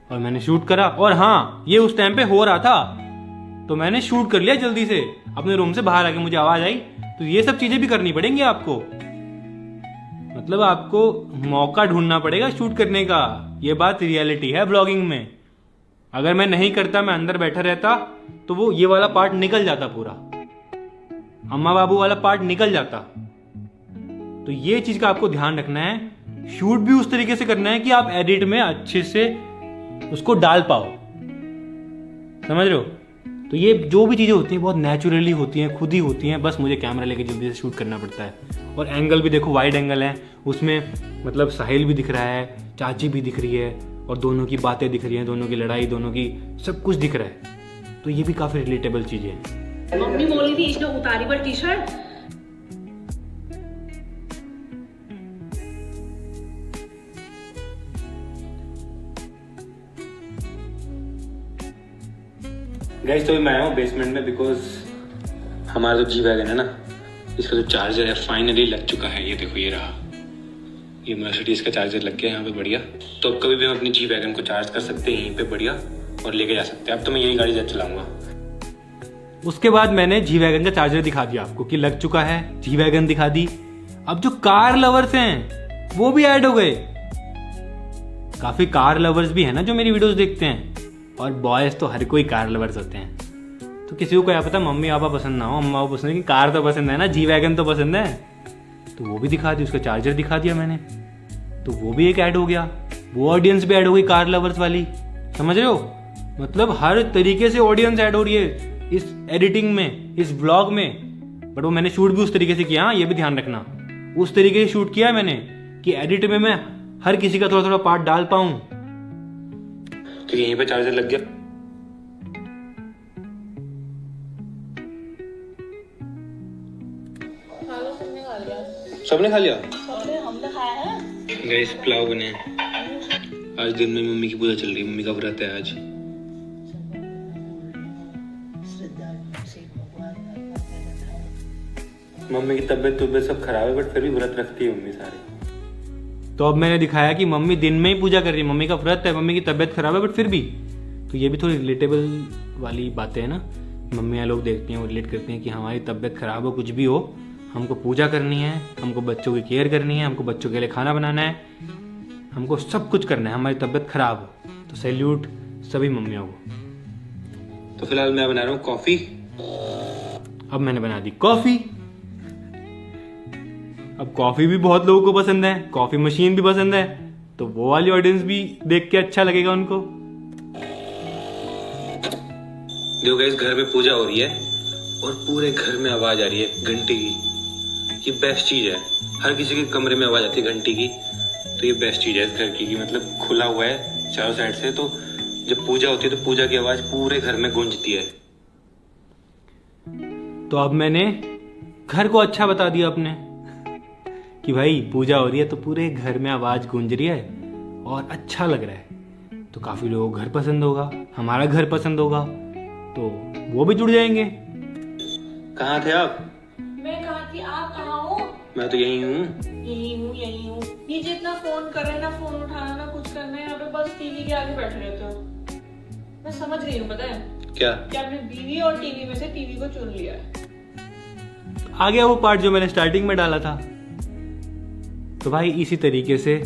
और मैंने शूट करा। और हाँ, ये उस टाइम पे हो रहा था तो मैंने शूट कर लिया जल्दी से, अपने रूम से बाहर आके मुझे आवाज आई। तो ये सब चीजें भी करनी पड़ेंगी आपको, मतलब आपको मौका ढूंढना पड़ेगा शूट करने का। ये बात रियलिटी है ब्लॉगिंग में। अगर मैं नहीं करता, मैं अंदर बैठा रहता, तो वो ये वाला पार्ट निकल जाता, पूरा अम्मा बाबू वाला पार्ट निकल जाता। तो ये चीज का आपको ध्यान रखना है। शूट भी उस तरीके से करना है कि आप एडिट में अच्छे से उसको डाल पाओ। समझ रहे हो? तो ये जो भी चीजें होती हैं बहुत नेचुरली होती हैं, खुद ही होती हैं, बस मुझे कैमरा लेके जल्दी से शूट करना पड़ता है। और एंगल भी देखो, वाइड एंगल है उसमें, मतलब साहिल भी दिख रहा है, चाची भी दिख रही है, और दोनों की बातें दिख रही हैं, दोनों की लड़ाई, दोनों की सब कुछ दिख रहा है। तो ये भी काफी रिलेटेबल चीजें हैं। मम्मी बोली थी इसने उतारी पर टी शर्ट। गाइस तो मैं आया हूँ बेसमेंट में, बिकॉज हमारा जो जी वैगन है ना, इसका जो चार्जर है फाइनली लग चुका है। ये देखो, ये रहा, ये मर्सिडीज का चार्जर लग गया यहाँ पे, बढ़िया। तो अब कभी भी हम अपनी जी वैगन को चार्ज कर सकते हैं यहीं पे, बढ़िया, और लेके जा सकते हैं। अब तो मैं यही गाड़ी जब चलाऊंगा। उसके बाद मैंने जी वैगन का चार्जर दिखा दिया आपको कि लग चुका है, जी वैगन दिखा दी। अब जो कार लवर्स हैं वो भी ऐड हो गए। काफी कार लवर्स भी है ना जो मेरी वीडियोस देखते हैं, और बॉयज तो हर कोई कार लवर्स होते हैं। तो किसी को क्या पता मम्मी पापा पसंद ना हो, अम्मा पापा पसंद है, कि कार तो पसंद है ना, जी वैगन तो पसंद है। तो वो भी दिखा दी, उसका चार्जर दिखा दिया मैंने, तो वो भी एक ऐड हो गया। वो ऑडियंस भी ऐड हो गई कार लवर्स वाली। समझ रहे हो? मतलब हर तरीके से ऑडियंस ऐड हो रही है इस एडिटिंग में, इस ब्लॉग में। बट वो मैंने शूट भी उस तरीके से किया, ये भी ध्यान रखना, उस तरीके से शूट किया है मैंने कि एडिट में मैं हर किसी का थोड़ा थोड़ा पार्ट डाल पाऊं। तो यहीं पे चार्जर लग गया। सबने खा लिया? हमने खाया है। गाइस पुलाव बने। आज दिन में मम्मी की पूजा चल रही है, मम्मी का व्रत है आज। मम्मी की तबीयत सब खराब है, बट फिर भी व्रत रखती है मम्मी सारे। तो अब मैंने दिखाया कि मम्मी दिन में ही पूजा कर रही है, मम्मी का व्रत है, मम्मी की तबीयत खराब है, बट फिर भी। तो ये भी थोड़ी रिलेटेबल वाली बातें है ना, मम्मियाँ लोग देखती हैं, वो रिलेट करती हैं कि हमारी तबीयत खराब हो, कुछ भी हो, हमको पूजा करनी है, हमको बच्चों की केयर करनी है, हमको बच्चों के लिए खाना बनाना है, हमको सब कुछ करना है, हमारी तबीयत खराब हो। तो सैल्यूट सभी मम्मियों को। तो फिलहाल मैं बना रहा हूँ कॉफी। अब मैंने बना दी कॉफी। अब कॉफी भी बहुत लोगों को पसंद है, कॉफी मशीन भी पसंद है, तो वो वाली ऑडियंस भी देख के अच्छा लगेगा उनको। देखो गाइस, घर में पूजा हो रही है और पूरे घर में आवाज आ रही है घंटी की। ये बेस्ट चीज है, हर किसी के कमरे में आवाज आती है घंटी की, तो ये बेस्ट चीज है इस घर की, मतलब खुला हुआ है चारों साइड से, तो जब पूजा होती है तो पूजा की आवाज पूरे घर में गूंजती है। तो अब मैंने घर को अच्छा बता दिया अपने कि भाई पूजा हो रही है तो पूरे घर में आवाज गूंज रही है और अच्छा लग रहा है, तो काफी लोगों को घर पसंद होगा, हमारा घर पसंद होगा, तो वो भी जुड़ जाएंगे। कहाँ थे आप? मैं कहाँ थी, आप कहाँ हो? मैं तो यही हूँ। यही हूँ। ये जितना फोन कर रहे हैं ना, फोन उठाना ना कुछ करना है, यहाँ पे बस टीवी के आगे बैठे रहते हो। मैं समझ गई हूँ, पता है क्या? कि आपने बीवी और टीवी में से टीवी को चुन लिया है। आ गया वो पार्ट जो मैंने स्टार्टिंग में डाला था। तो भाई इसी तरीके से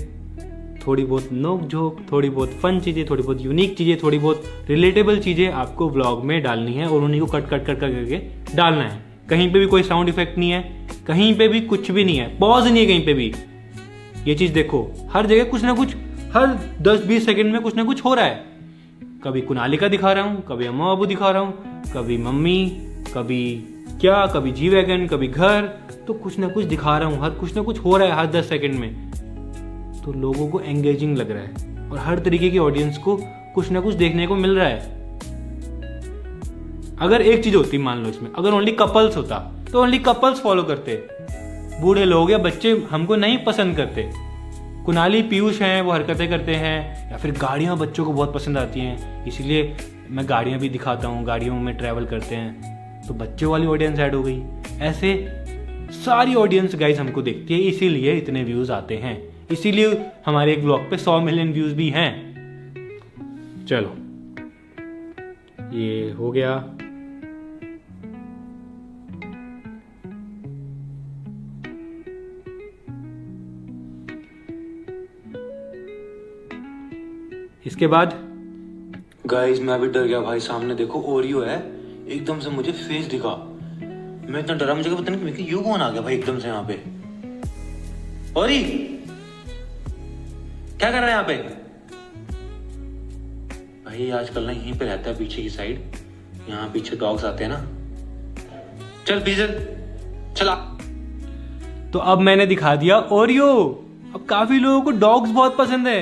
थोड़ी बहुत नोक झोंक, थोड़ी बहुत फन चीजें, थोड़ी बहुत यूनिक चीजें, थोड़ी बहुत रिलेटेबल चीजें आपको व्लॉग में डालनी है और उन्हीं को कट कट कट करके डालना है। कहीं पे भी कोई साउंड इफेक्ट नहीं है, कहीं पे भी कुछ भी नहीं है, पॉज नहीं है कहीं पे भी। ये चीज देखो, हर जगह कुछ ना कुछ, हर 10-20 सेकंड में कुछ ना कुछ हो रहा है। कभी कुनाली का दिखा रहा हूँ, कभी अम्मा बाबू दिखा रहा हूँ, कभी मम्मी, कभी क्या, कभी जी वैगन, कभी घर, तो कुछ ना कुछ दिखा रहा हूँ, हर कुछ ना कुछ हो रहा है हर 10 सेकंड में। तो लोगों को एंगेजिंग लग रहा है और हर तरीके की ऑडियंस को कुछ ना कुछ देखने को मिल रहा है। अगर एक चीज होती मान लो इसमें, अगर ओनली कपल्स होता तो ओनली कपल्स फॉलो करते, बूढ़े लोग या बच्चे हमको नहीं पसंद करते। कुनाली पीयूष हैं, वो हरकतें करते हैं, या फिर गाड़ियां बच्चों को बहुत पसंद आती हैं, इसीलिए मैं गाड़ियां भी दिखाता हूँ, गाड़ियों में ट्रैवल करते हैं, तो बच्चों वाली ऑडियंस ऐड हो गई। ऐसे सारी ऑडियंस गाइज हमको देखती है, इसीलिए इतने व्यूज आते हैं, इसीलिए हमारे एक ब्लॉग पे 100 मिलियन व्यूज भी हैं। चलो ये हो गया। इसके बाद गाइस मैं अभी डर गया भाई, सामने देखो ओरियो है, एकदम से मुझे फेस दिखा, मैं इतना डरा, मुझे पता नहीं कि यू कौन आ गया भाई एकदम से यहाँ पे। ओरी क्या कर रहा है यहाँ पे? भाई आजकल ना यहीं पे रहता है पीछे की साइड, यहाँ पीछे डॉग्स आते हैं ना। चल पीछे चला। तो अब मैंने दिखा दिया ओरियो। अब काफी लोगों को डॉग्स बहुत पसंद है,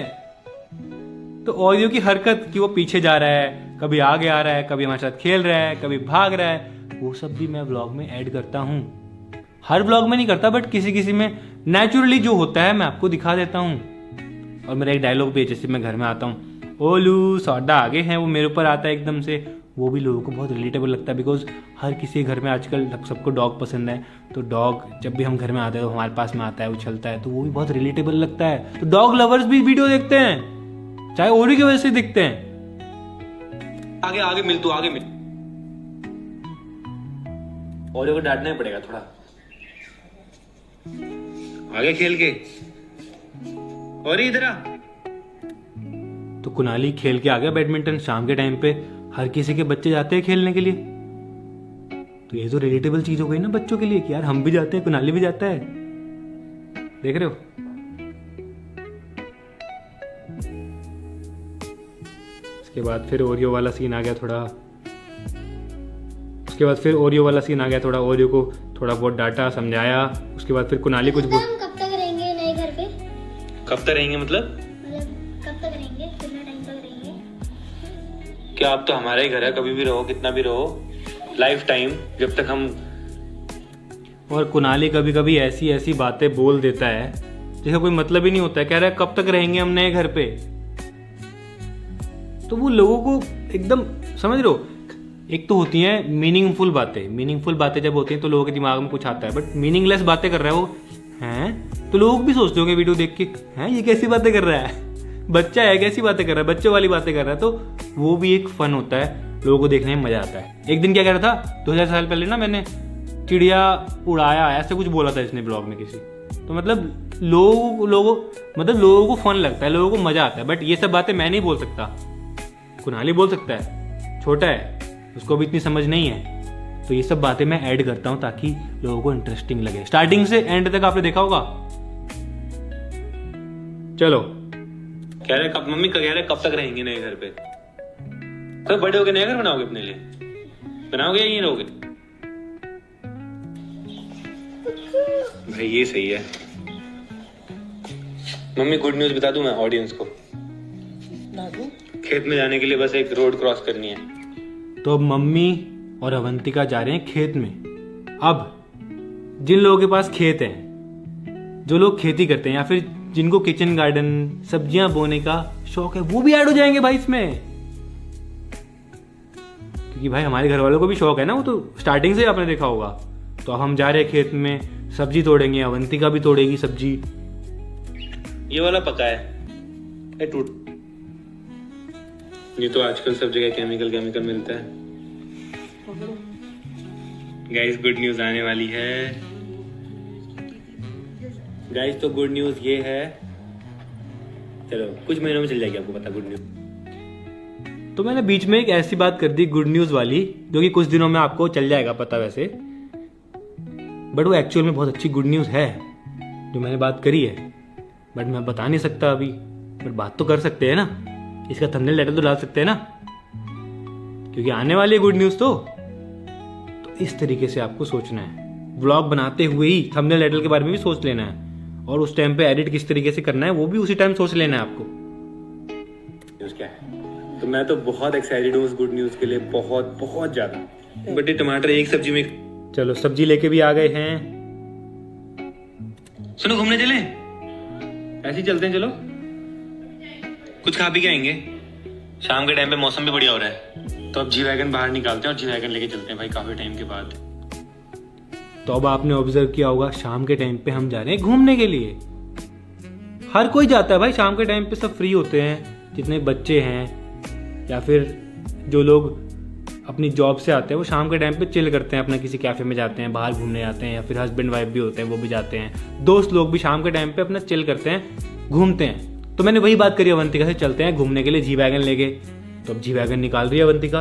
तो ओरियो की हरकत कि वो पीछे जा रहा है, कभी आगे आ रहा है, कभी हमारे साथ खेल रहा है, कभी भाग रहा है, वो सब भी मैं व्लॉग में ऐड करता हूँ। हर व्लॉग में नहीं करता, बट किसी किसी में नेचुरली जो होता है मैं आपको दिखा देता हूँ। और मेरा एक डायलॉग भी है, जैसे मैं घर में आता हूँ, ओलू सौदा आगे हैं, वो मेरे ऊपर आता है एकदम से, वो भी लोगों को बहुत रिलेटेबल लगता है, बिकॉज हर किसी घर में आजकल सबको डॉग पसंद है, तो डॉग जब भी हम घर में आते हैं तो हमारे पास में आता है, उछलता है, तो वो भी बहुत रिलेटेबल लगता है। तो डॉग लवर्स भी वीडियो देखते हैं, चाहे ओरियो की वजह से दिखते हैं। आगे आगे मिल, तू आगे मिल, ओरियो को डांटना ही पड़ेगा थोड़ा, आगे खेल के। और इधर आ। तो कुनाली खेल के आ गया बैडमिंटन। शाम के टाइम पे हर किसी के बच्चे जाते हैं खेलने के लिए, तो ये तो रिलेटेबल चीज हो गई ना बच्चों के लिए कि यार हम भी जाते हैं, कुनाली भी जाता है। देख रहे हो? इसके बाद फिर ओरियो वाला सीन आ गया थोड़ा, उसके बाद फिर ओरियो वाला सीन आ गया थोड़ा, ओरियो को थोड़ा बहुत डांटा, समझाया। उसके बाद फिर कुनाली कुछ बोल, कब तक रहेंगे नए घर पे? कब तक रहेंगे मतलब कब तक रहेंगे, कितना टाइम तक रहेंगे? क्या आप तो हमारा ही घर है, कभी भी रहो, कितना भी रहो, लाइफ टाइम, जब तक हम। और कुनाली कभी कभी ऐसी ऐसी बातें बोल देता है जिसका कोई मतलब ही नहीं होता है, कह रहा है कब तक रहेंगे हम नए घर पे। तो वो लोगों को एकदम, समझ रहे हो, एक तो होती हैं मीनिंगफुल बातें, मीनिंगफुल बातें जब होती हैं तो लोगों के दिमाग में कुछ आता है, बट मीनिंगलेस बातें कर रहा है वो, हैं, तो लोग भी सोचते होंगे वीडियो देख के, हैं ये कैसी बातें कर रहा है, बच्चा है कैसी बातें कर रहा है, बच्चों वाली बातें कर रहा है। तो वो भी एक फन होता है, लोगों को देखने में मजा आता है। एक दिन क्या कह रहा था, 2000 साल पहले ना मैंने चिड़िया उड़ाया, ऐसे कुछ बोला था इसने ब्लॉग में किसी, तो मतलब लोगों को फन लगता है, लोगों को मजा आता है, बट ये सब बातें मैं नहीं बोल सकता, कुनाली बोल सकता है, छोटा है, उसको भी इतनी समझ नहीं है। तो ये सब बातें मैं ऐड करता हूँ ताकि लोगों को इंटरेस्टिंग लगे। स्टार्टिंग से एंड तक आपने देखा होगा। चलो, कह रहे कब मम्मी कह रहे कब तक रहेंगे नए घर पे? तो बड़े होके नया घर बनाओगे अपने लिए? बनाओगे या यहीं रहोगे? भाई ये सही है। मम्मी गुड न्यूज बता दूं मैं ऑडियंस को? खेत में जाने के लिए बस एक रोड क्रॉस करनी है। तो अब मम्मी और अवंतिका जा रहे हैं खेत में। अब जिन लोगों के पास खेत है, जो लोग खेती करते हैं या फिर जिनको किचन गार्डन सब्जियां बोने का शौक है, वो भी ऐड हो जाएंगे भाई इसमें। क्योंकि भाई हमारे घर वालों को भी शौक है ना, वो तो स्टार्टिंग से आपने देखा होगा। तो अब हम जा रहे हैं खेत में, सब्जी तोड़ेंगे, अवंतिका भी तोड़ेगी सब्जी। ये वाला पका है टूट। ये तो आजकल सब जगह केमिकल मिलता है। गाइस गुड न्यूज आने वाली है। गाइस तो गुड न्यूज ये है, चलो कुछ महीनों में चल जाएगी आपको पता गुड न्यूज। तो मैंने बीच में एक ऐसी बात कर दी गुड न्यूज वाली, जो कि कुछ दिनों में आपको चल जाएगा पता वैसे, बट वो एक्चुअल में बहुत अच्छी गुड न्यूज है जो मैंने बात करी है, बट मैं बता नहीं सकता अभी। बट बात तो कर सकते हैं ना, इसका थंबनेल टाइटल तो डाल सकते हैं ना, क्योंकि आने वाली है गुड न्यूज। तो इस तरीके से आपको सोचना है। व्लॉग बनाते हुए ही थंबनेल टाइटल के बारे में भी सोच लेना है, और उस टाइम पे एडिट किस तरीके से करना है वो भी उसी टाइम सोच लेना है आपको। क्या है? तो मैं तो बहुत एक्साइटेड हूँ उस गुड न्यूज के लिए, बहुत बहुत ज्यादा। बट ये टमाटर एक सब्जी में। चलो सब्जी लेके भी आ गए हैं। सुनो घूमने चले? ऐसे ही चलते हैं, चलो कुछ खा पी के आएंगे। शाम के टाइम पे मौसम भी बढ़िया हो रहा है, तो अब जी वैगन बाहर निकालते हैं और जी वैगन लेके चलते हैं भाई काफी टाइम के बाद। तो अब आपने ऑब्जर्व किया होगा शाम के टाइम पे हम जा रहे हैं घूमने के लिए। हर कोई जाता है भाई शाम के टाइम पे, सब फ्री होते हैं, जितने बच्चे हैं या फिर जो लोग अपनी जॉब से आते हैं वो शाम के टाइम पे चिल करते हैं, अपना किसी कैफे में जाते हैं, बाहर घूमने जाते हैं, या फिर हस्बैंड वाइफ भी होते हैं वो भी जाते हैं, दोस्त लोग भी शाम के टाइम पे अपना चिल करते हैं, घूमते हैं। तो मैंने वही बात करी अवंतिका से, चलते हैं घूमने के लिए जी वैगन लेके। तो अब जी वैगन निकाल रही है अवंतिका।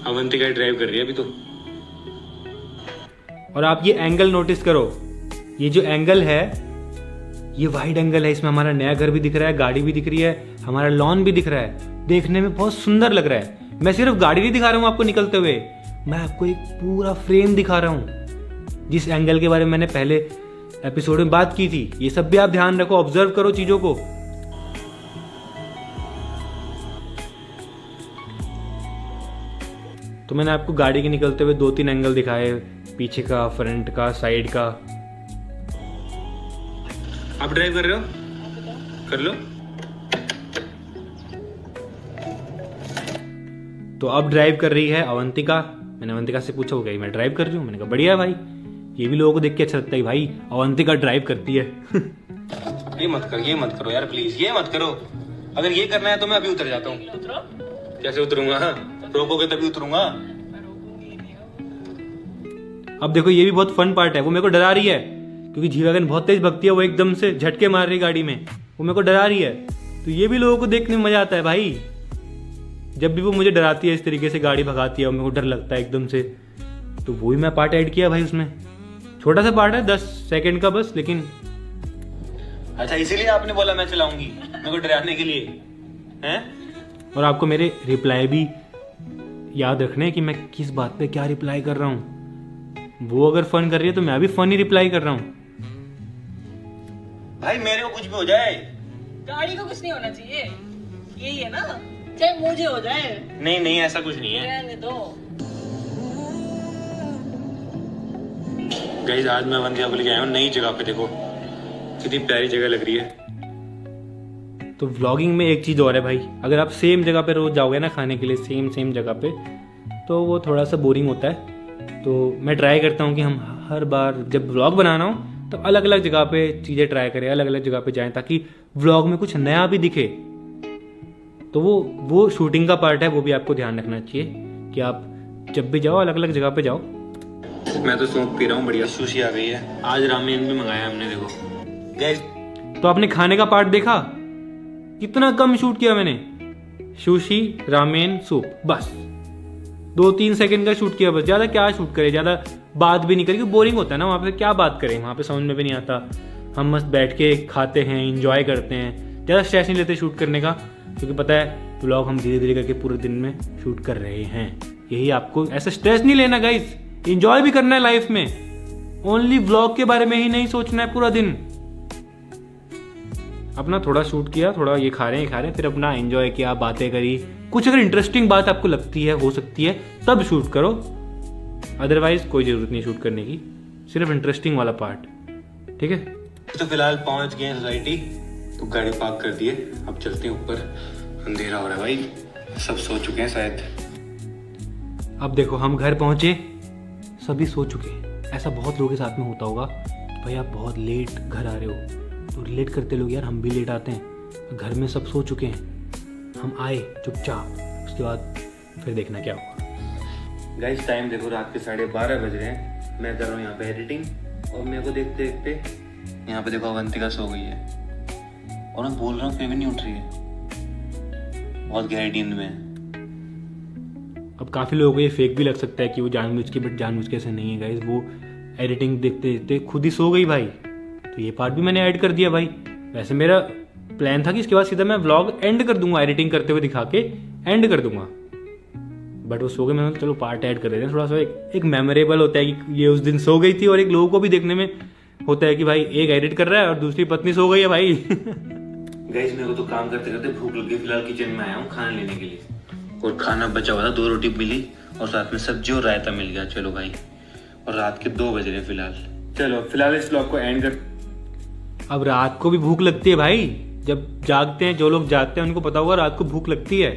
अवंतिका ड्राइव कर रही है अभी तो। और आप ये एंगल नोटिस करो, ये जो एंगल है ये वाइड एंगल है, इसमें हमारा नया घर भी दिख रहा है, गाड़ी भी दिख रही है, हमारा लॉन भी दिख रहा है, देखने में बहुत सुंदर लग रहा है। मैं सिर्फ गाड़ी नहीं दिखा रहा हूं आपको निकलते हुए, मैं आपको एक पूरा फ्रेम दिखा रहा हूं, जिस एंगल के बारे में मैंने पहले एपिसोड में बात की थी। ये सब भी आप ध्यान रखो, ऑब्जर्व करो चीजों को। तो मैंने आपको गाड़ी के निकलते हुए 2-3 एंगल दिखाए, पीछे का, फ्रंट का, साइड का। आप ड्राइव कर रहे हो? कर लो। तो अब ड्राइव कर रही है अवंतिका। मैंने अवंतिका से पूछा हो गई मैं ड्राइव कर रही हूँ, मैंने कहा बढ़िया भाई, ये भी लोगों को देख के अच्छा लगता है भाई अवंतिका ड्राइव करती है। ये मत करो यार प्लीज, ये मत करो। अगर ये करना है तो मैं अभी उतर जाता हूँ। कैसे उतरूंगा? रोकोगे तभी उतरूंगा। अब देखो ये भी बहुत फन पार्ट है, वो मेरे को डरा रही है क्योंकि जी वैगन बहुत तेज भगती है, वो एकदम से झटके मार रही गाड़ी में, वो मेरे को डरा रही है। तो ये भी लोगों को देखने में मजा आता है भाई, जब भी वो मुझे डराती है इस तरीके से गाड़ी भगाती है और मेरे को डर लगता है एकदम से। तो वो भी मैं पार्ट ऐड किया भाई उसमें, छोटा सा पार्ट है 10 सेकंड का बस, लेकिन अच्छा इसीलिए आपने बोला मैं चलाऊंगी मेरे को डराने के लिए हैं। और आपको मेरे रिप्लाई भी याद रखने कि मैं किस बात पे क्या रिप्लाई कर रहा हूँ। वो अगर फन कर रही है तो मैं भी फन ही रिप्लाई कर रहा हूँ। भाई मेरे को कुछ भी हो जाए, गाड़ी को कुछ नहीं होना चाहिए, यही है ना, चाहे मुझे हो जाए। नहीं ऐसा कुछ नहीं है। रहने दो। गाइस आज मैं अवंतिका को लेके आया हूँ नई जगह पे, देखो कितनी प्यारी जगह लग रही है। तो व्लॉगिंग में एक चीज और है भाई, अगर आप सेम जगह पे रोज जाओगे ना खाने के लिए, सेम जगह पे, तो वो थोड़ा सा बोरिंग होता है। तो मैं ट्राई करता हूँ कि हम हर बार जब व्लॉग बनाना हो तो अलग अलग जगह पे चीज़ें ट्राई करें, अलग अलग जगह पे जाएं, ताकि व्लॉग में कुछ नया भी दिखे। तो वो शूटिंग का पार्ट है, वो भी आपको ध्यान रखना चाहिए कि आप जब भी जाओ अलग अलग जगह पे जाओ। मैं तो सौंफ पी रहा हूँ, बढ़िया सुशी आ गई है, आज रामेन भी मंगाया हमने। देखो गाइस, तो आपने खाने का पार्ट देखा, कितना कम शूट किया मैंने, सुशी रामेन सूप, बस 2-3 सेकंड का शूट किया बस। ज़्यादा क्या शूट करें, ज़्यादा बात भी नहीं करें, क्योंकि बोरिंग होता है ना वहाँ पे, क्या बात करें वहाँ पे, समझ में भी नहीं आता। हम मस्त बैठ के खाते हैं, इंजॉय करते हैं, ज़्यादा स्ट्रेस नहीं लेते शूट करने का, क्योंकि पता है व्लॉग हम धीरे धीरे करके पूरे दिन में शूट कर रहे हैं। यही आपको ऐसा स्ट्रेस नहीं लेना गाइस, इंजॉय भी करना है लाइफ में, ओनली व्लॉग के बारे में ही नहीं सोचना है पूरा दिन। अपना थोड़ा शूट किया, थोड़ा ये खा रहे हैं, फिर अपना एंजॉय किया, बातें करी, कुछ अगर इंटरेस्टिंग बात आपको लगती है, हो सकती है, तब शूट करो, अदरवाइज कोई जरूरत नहीं शूट करने की, सिर्फ इंटरेस्टिंग वाला पार्ट, ठीक है। तो फिलहाल पहुंच गए सोसाइटी, तो गाड़ी पार्क कर दिए, अब चलते हैं ऊपर, अंधेरा हो रहा है भाई, सब सो चुके हैं शायद। अब देखो हम घर पहुंचे, सभी सो चुके हैं। ऐसा बहुत लोगों के साथ में होता होगा, भाई आप बहुत लेट घर आ रहे हो, तो रिलेट करते लोग, यार हम भी लेट आते हैं, घर में सब सो चुके हैं, हम आए चुपचाप, उसके बाद फिर देखना क्या हुआ। गाइस टाइम देखो, रात के 12:30 बज रहे हैं, मैं कर रहा हूँ यहाँ पे एडिटिंग, और मेरे को देखते देखते यहाँ पे देखो अवंतिका सो गई है, और मैं बोल रहा हूँ फिर भी नहीं उठ रही है, बहुत गहरी नींद में है। अब काफ़ी लोगों को ये फेक भी लग सकता है कि वो जानबूझ के, बट जानबूझ के ऐसे नहीं है गाइस, वो एडिटिंग देखते देखते खुद ही सो गई भाई, तो ये पार्ट भी मैंने ऐड कर दिया भाई। वैसे मेरा प्लान था कि इसके बाद सीधा मैं व्लॉग एंड कर दूंगा, एडिटिंग करते हुए दिखा के एंड कर दूंगा, बट वो सो गए, मैंने चलो पार्ट ऐड कर देते हैं, थोड़ा सा एक मेमोरेबल होता है कि ये उस दिन सो गई थी, और एक लोगों को भी देखने में होता है कि भाई एक एडिट कर रहा है और दूसरी पत्नी सो गई है भाई। गाइस मेरे को तो काम करते करते भूख लग गई, फिलहाल किचन में आया हूँ खाना लेने के लिए, और खाना बचा हुआ था, 2 रोटी मिली और साथ में सब्जी और रायता मिल गया। चलो भाई, और रात के 2 बज रहे फिलहाल, चलो फिलहाल इस व्लॉग को एंड कर। अब रात को भी भूख लगती है भाई, जब जागते हैं, जो लोग जागते हैं उनको पता होगा रात को भूख लगती है,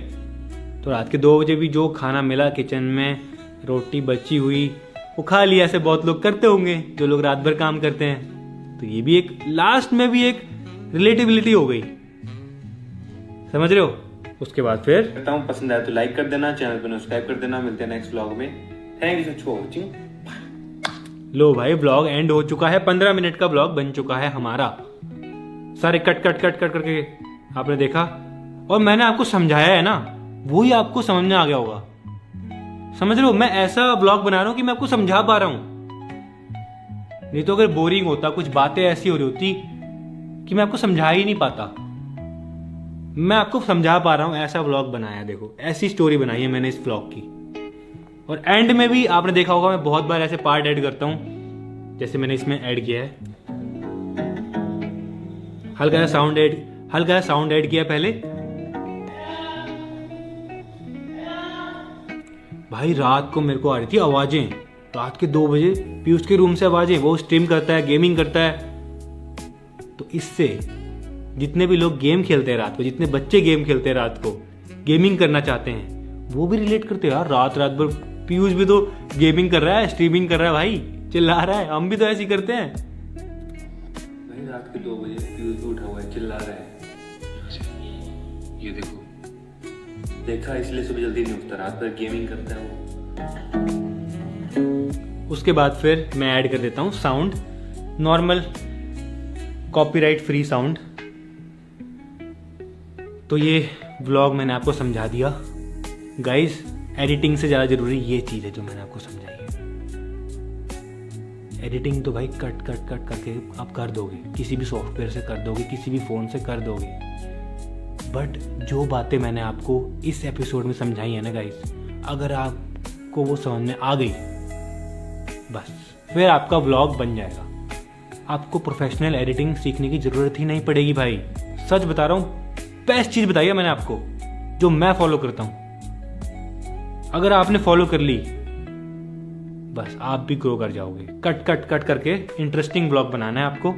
तो रात के 2 बजे भी जो खाना मिला किचन में, रोटी बची हुई, वो खा लिया। ऐसे बहुत लोग करते होंगे जो लोग रात भर काम करते हैं, तो ये भी एक लास्ट में भी एक रिलेटिबिलिटी हो गई, समझ रहे हो। उसके बाद फिर करता हूँ, पसंद आया तो लाइक कर देना, चैनल पर सब्सक्राइब कर देना, मिलते हैं नेक्स्ट व्लॉग में। Thank you for watching. लो भाई व्लॉग एंड हो चुका है, 15 मिनट का व्लॉग बन चुका है हमारा, सारे कट करके आपने देखा, और मैंने आपको समझाया है ना, वही आपको समझ में आ गया होगा, समझ रहे हो। मैं ऐसा व्लॉग बना रहा हूं कि मैं आपको समझा पा रहा हूं, नहीं तो अगर बोरिंग होता, कुछ बातें ऐसी हो रही होती कि मैं आपको समझा ही नहीं पाता, मैं आपको समझा पा रहा हूं, ऐसा व्लॉग बनाया, देखो ऐसी स्टोरी बनाई है मैंने इस व्लॉग की। और एंड में भी आपने देखा होगा मैं बहुत बार ऐसे पार्ट ऐड करता हूं, जैसे मैंने इसमें ऐड किया है, हल्का सा साउंड ऐड किया पहले। भाई रात को मेरे को आ रही थी आवाजें, रात के 2 बजे पीयूष के रूम से आवाजें, वो स्ट्रीम करता है, गेमिंग करता है, तो इससे जितने भी लोग गेम खेलते हैं रात को, जितने बच्चे गेम खेलते हैं रात को, गेमिंग करना चाहते हैं, वो भी रिलेट करते हैं यार। रात भर पीयूष भी तो गेमिंग कर रहा है, स्ट्रीमिंग कर रहा है भाई, चिल्ला रहा है, हम भी तो ऐसे ही करते हैं भाई। रात के 2 बजे पीयूष भी उठा हुआ है, चिल्ला रहा है, ये देखो, देखा, इसलिए सुबह जल्दी नहीं उठता, रात भर गेमिंग करता है वो। उसके बाद फिर मैं ऐड कर देता हूँ sound, normal copyright free sound. तो ये व्लॉग मैंने आपको समझा दिया गाइस, एडिटिंग से ज़्यादा जरूरी ये चीज़ है जो मैंने आपको समझाई है। एडिटिंग तो भाई कट करके आप कर दोगे, किसी भी सॉफ्टवेयर से कर दोगे, किसी भी फ़ोन से कर दोगे, बट जो बातें मैंने आपको इस एपिसोड में समझाई है ना गाइस, अगर आपको वो समझ में आ गई, बस फिर आपका व्लॉग बन जाएगा। आपको प्रोफेशनल एडिटिंग सीखने की ज़रूरत ही नहीं पड़ेगी भाई, सच बता रहा हूँ, बेस्ट चीज़ बताई है मैंने आपको, जो मैं फॉलो करता हूँ। अगर आपने फॉलो कर ली, बस आप भी ग्रो कर जाओगे। कट करके इंटरेस्टिंग व्लॉग बनाना है आपको,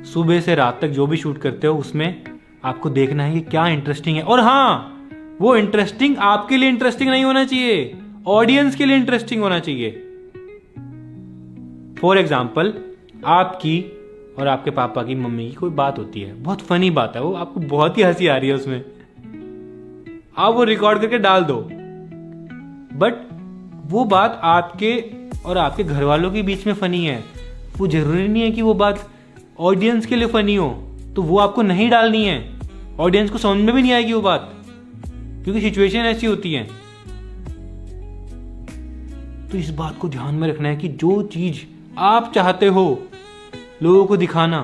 सुबह से रात तक जो भी शूट करते हो उसमें आपको देखना है कि क्या इंटरेस्टिंग है। और हाँ, वो इंटरेस्टिंग आपके लिए इंटरेस्टिंग नहीं होना चाहिए, ऑडियंस के लिए इंटरेस्टिंग होना चाहिए। फॉर एग्जाम्पल, आपकी और आपके पापा की, मम्मी की कोई बात होती है, बहुत फनी बात है वो, आपको बहुत ही हंसी आ रही है उसमें, आप वो रिकॉर्ड करके डाल दो, बट वो बात आपके और आपके घर वालों के बीच में फनी है, वो जरूरी नहीं है कि वो बात ऑडियंस के लिए फनी हो, तो वो आपको नहीं डालनी है, ऑडियंस को समझ में भी नहीं आएगी वो बात। क्योंकि सिचुएशन ऐसी होती है। तो इस बात को ध्यान में रखना है कि जो चीज आप चाहते हो लोगों को दिखाना,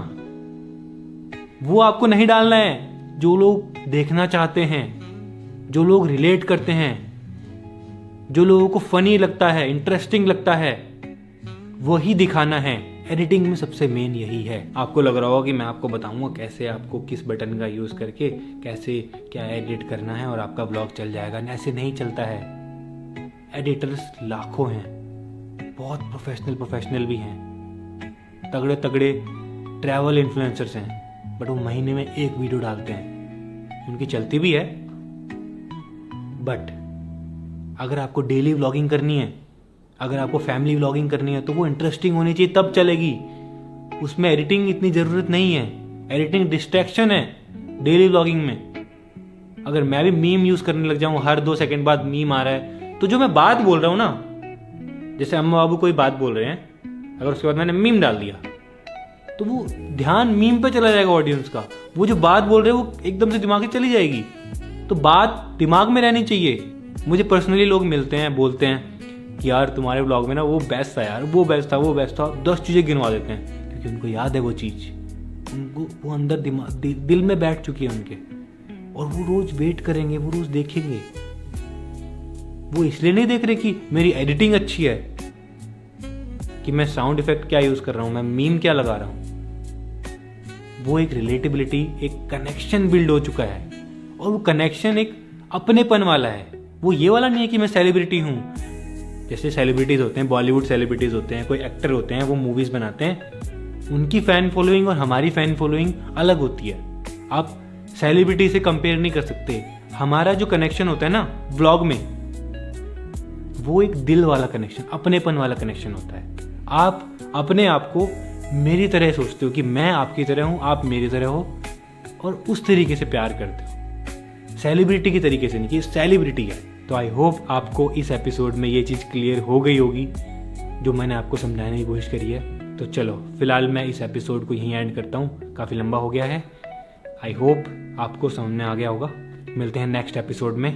वो आपको नहीं डालना है। जो लोग देखना चाहते हैं, जो लोग रिलेट करते हैं, जो लोगों को फनी लगता है, इंटरेस्टिंग लगता है, वही दिखाना है। एडिटिंग में सबसे मेन यही है। आपको लग रहा होगा कि मैं आपको बताऊंगा कैसे आपको किस बटन का यूज करके कैसे क्या एडिट करना है और आपका ब्लॉग चल जाएगा। ऐसे नहीं चलता है। एडिटर्स लाखों हैं, बहुत प्रोफेशनल भी हैं, तगड़े तगड़े ट्रैवल इन्फ्लुएंसर्स हैं, बट वो महीने में एक वीडियो डालते हैं, उनकी चलती भी है। बट अगर आपको डेली व्लॉगिंग करनी है, अगर आपको फैमिली व्लॉगिंग करनी है, तो वो इंटरेस्टिंग होनी चाहिए, तब चलेगी। उसमें एडिटिंग इतनी ज़रूरत नहीं है। एडिटिंग डिस्ट्रैक्शन है डेली व्लॉगिंग में। अगर मैं भी मीम यूज़ करने लग जाऊँ, हर 2 सेकंड बाद मीम आ रहा है, तो जो मैं बात बोल रहा हूँ ना, जैसे अम्मा बाबू कोई बात बोल रहे हैं, अगर उसके बाद मैंने मीम डाल दिया, तो वो ध्यान मीम पे चला जाएगा ऑडियंस का। वो जो बात बोल रहे हैं वो एकदम से दिमाग से चली जाएगी। तो बात दिमाग में रहनी चाहिए। मुझे पर्सनली लोग मिलते हैं, बोलते हैं कि यार तुम्हारे ब्लॉग में ना वो बेस्ट था यार, वो बेस्ट था, 10 चीज़ें गिनवा देते हैं, क्योंकि उनको याद है वो चीज़, उनको वो अंदर दिल में बैठ चुकी है उनके, और वो रोज वेट करेंगे, वो रोज देखेंगे। वो इसलिए नहीं देख रहे कि मेरी एडिटिंग अच्छी है, कि मैं साउंड इफेक्ट क्या यूज कर रहा हूं, मैं मीम क्या लगा रहा हूं। वो एक रिलेटेबिलिटी, एक कनेक्शन बिल्ड हो चुका है, और वो कनेक्शन एक अपनेपन वाला है। वो ये वाला नहीं है कि मैं सेलिब्रिटी हूं। जैसे सेलिब्रिटीज होते हैं, बॉलीवुड सेलिब्रिटीज होते हैं, कोई एक्टर होते हैं, वो मूवीज बनाते हैं, उनकी फैन फॉलोइंग और हमारी फैन फॉलोइंग अलग होती है। आप सेलिब्रिटी से कंपेयर नहीं कर सकते। हमारा जो कनेक्शन होता है ना व्लॉग में, वो एक दिल वाला कनेक्शन, अपनेपन वाला कनेक्शन होता है। आप अपने आप को मेरी तरह सोचते हो कि मैं आपकी तरह हूं, आप मेरी तरह हो, और उस तरीके से प्यार करते हो। सेलिब्रिटी की तरीके से नहीं कि सेलिब्रिटी है। तो आई होप आपको इस एपिसोड में ये चीज़ क्लियर हो गई होगी जो मैंने आपको समझाने की कोशिश करी है। तो चलो फिलहाल मैं इस एपिसोड को यहीं एंड करता हूँ, काफ़ी लंबा हो गया है। आई होप आपको समझ में आ गया होगा। मिलते हैं नेक्स्ट एपिसोड में।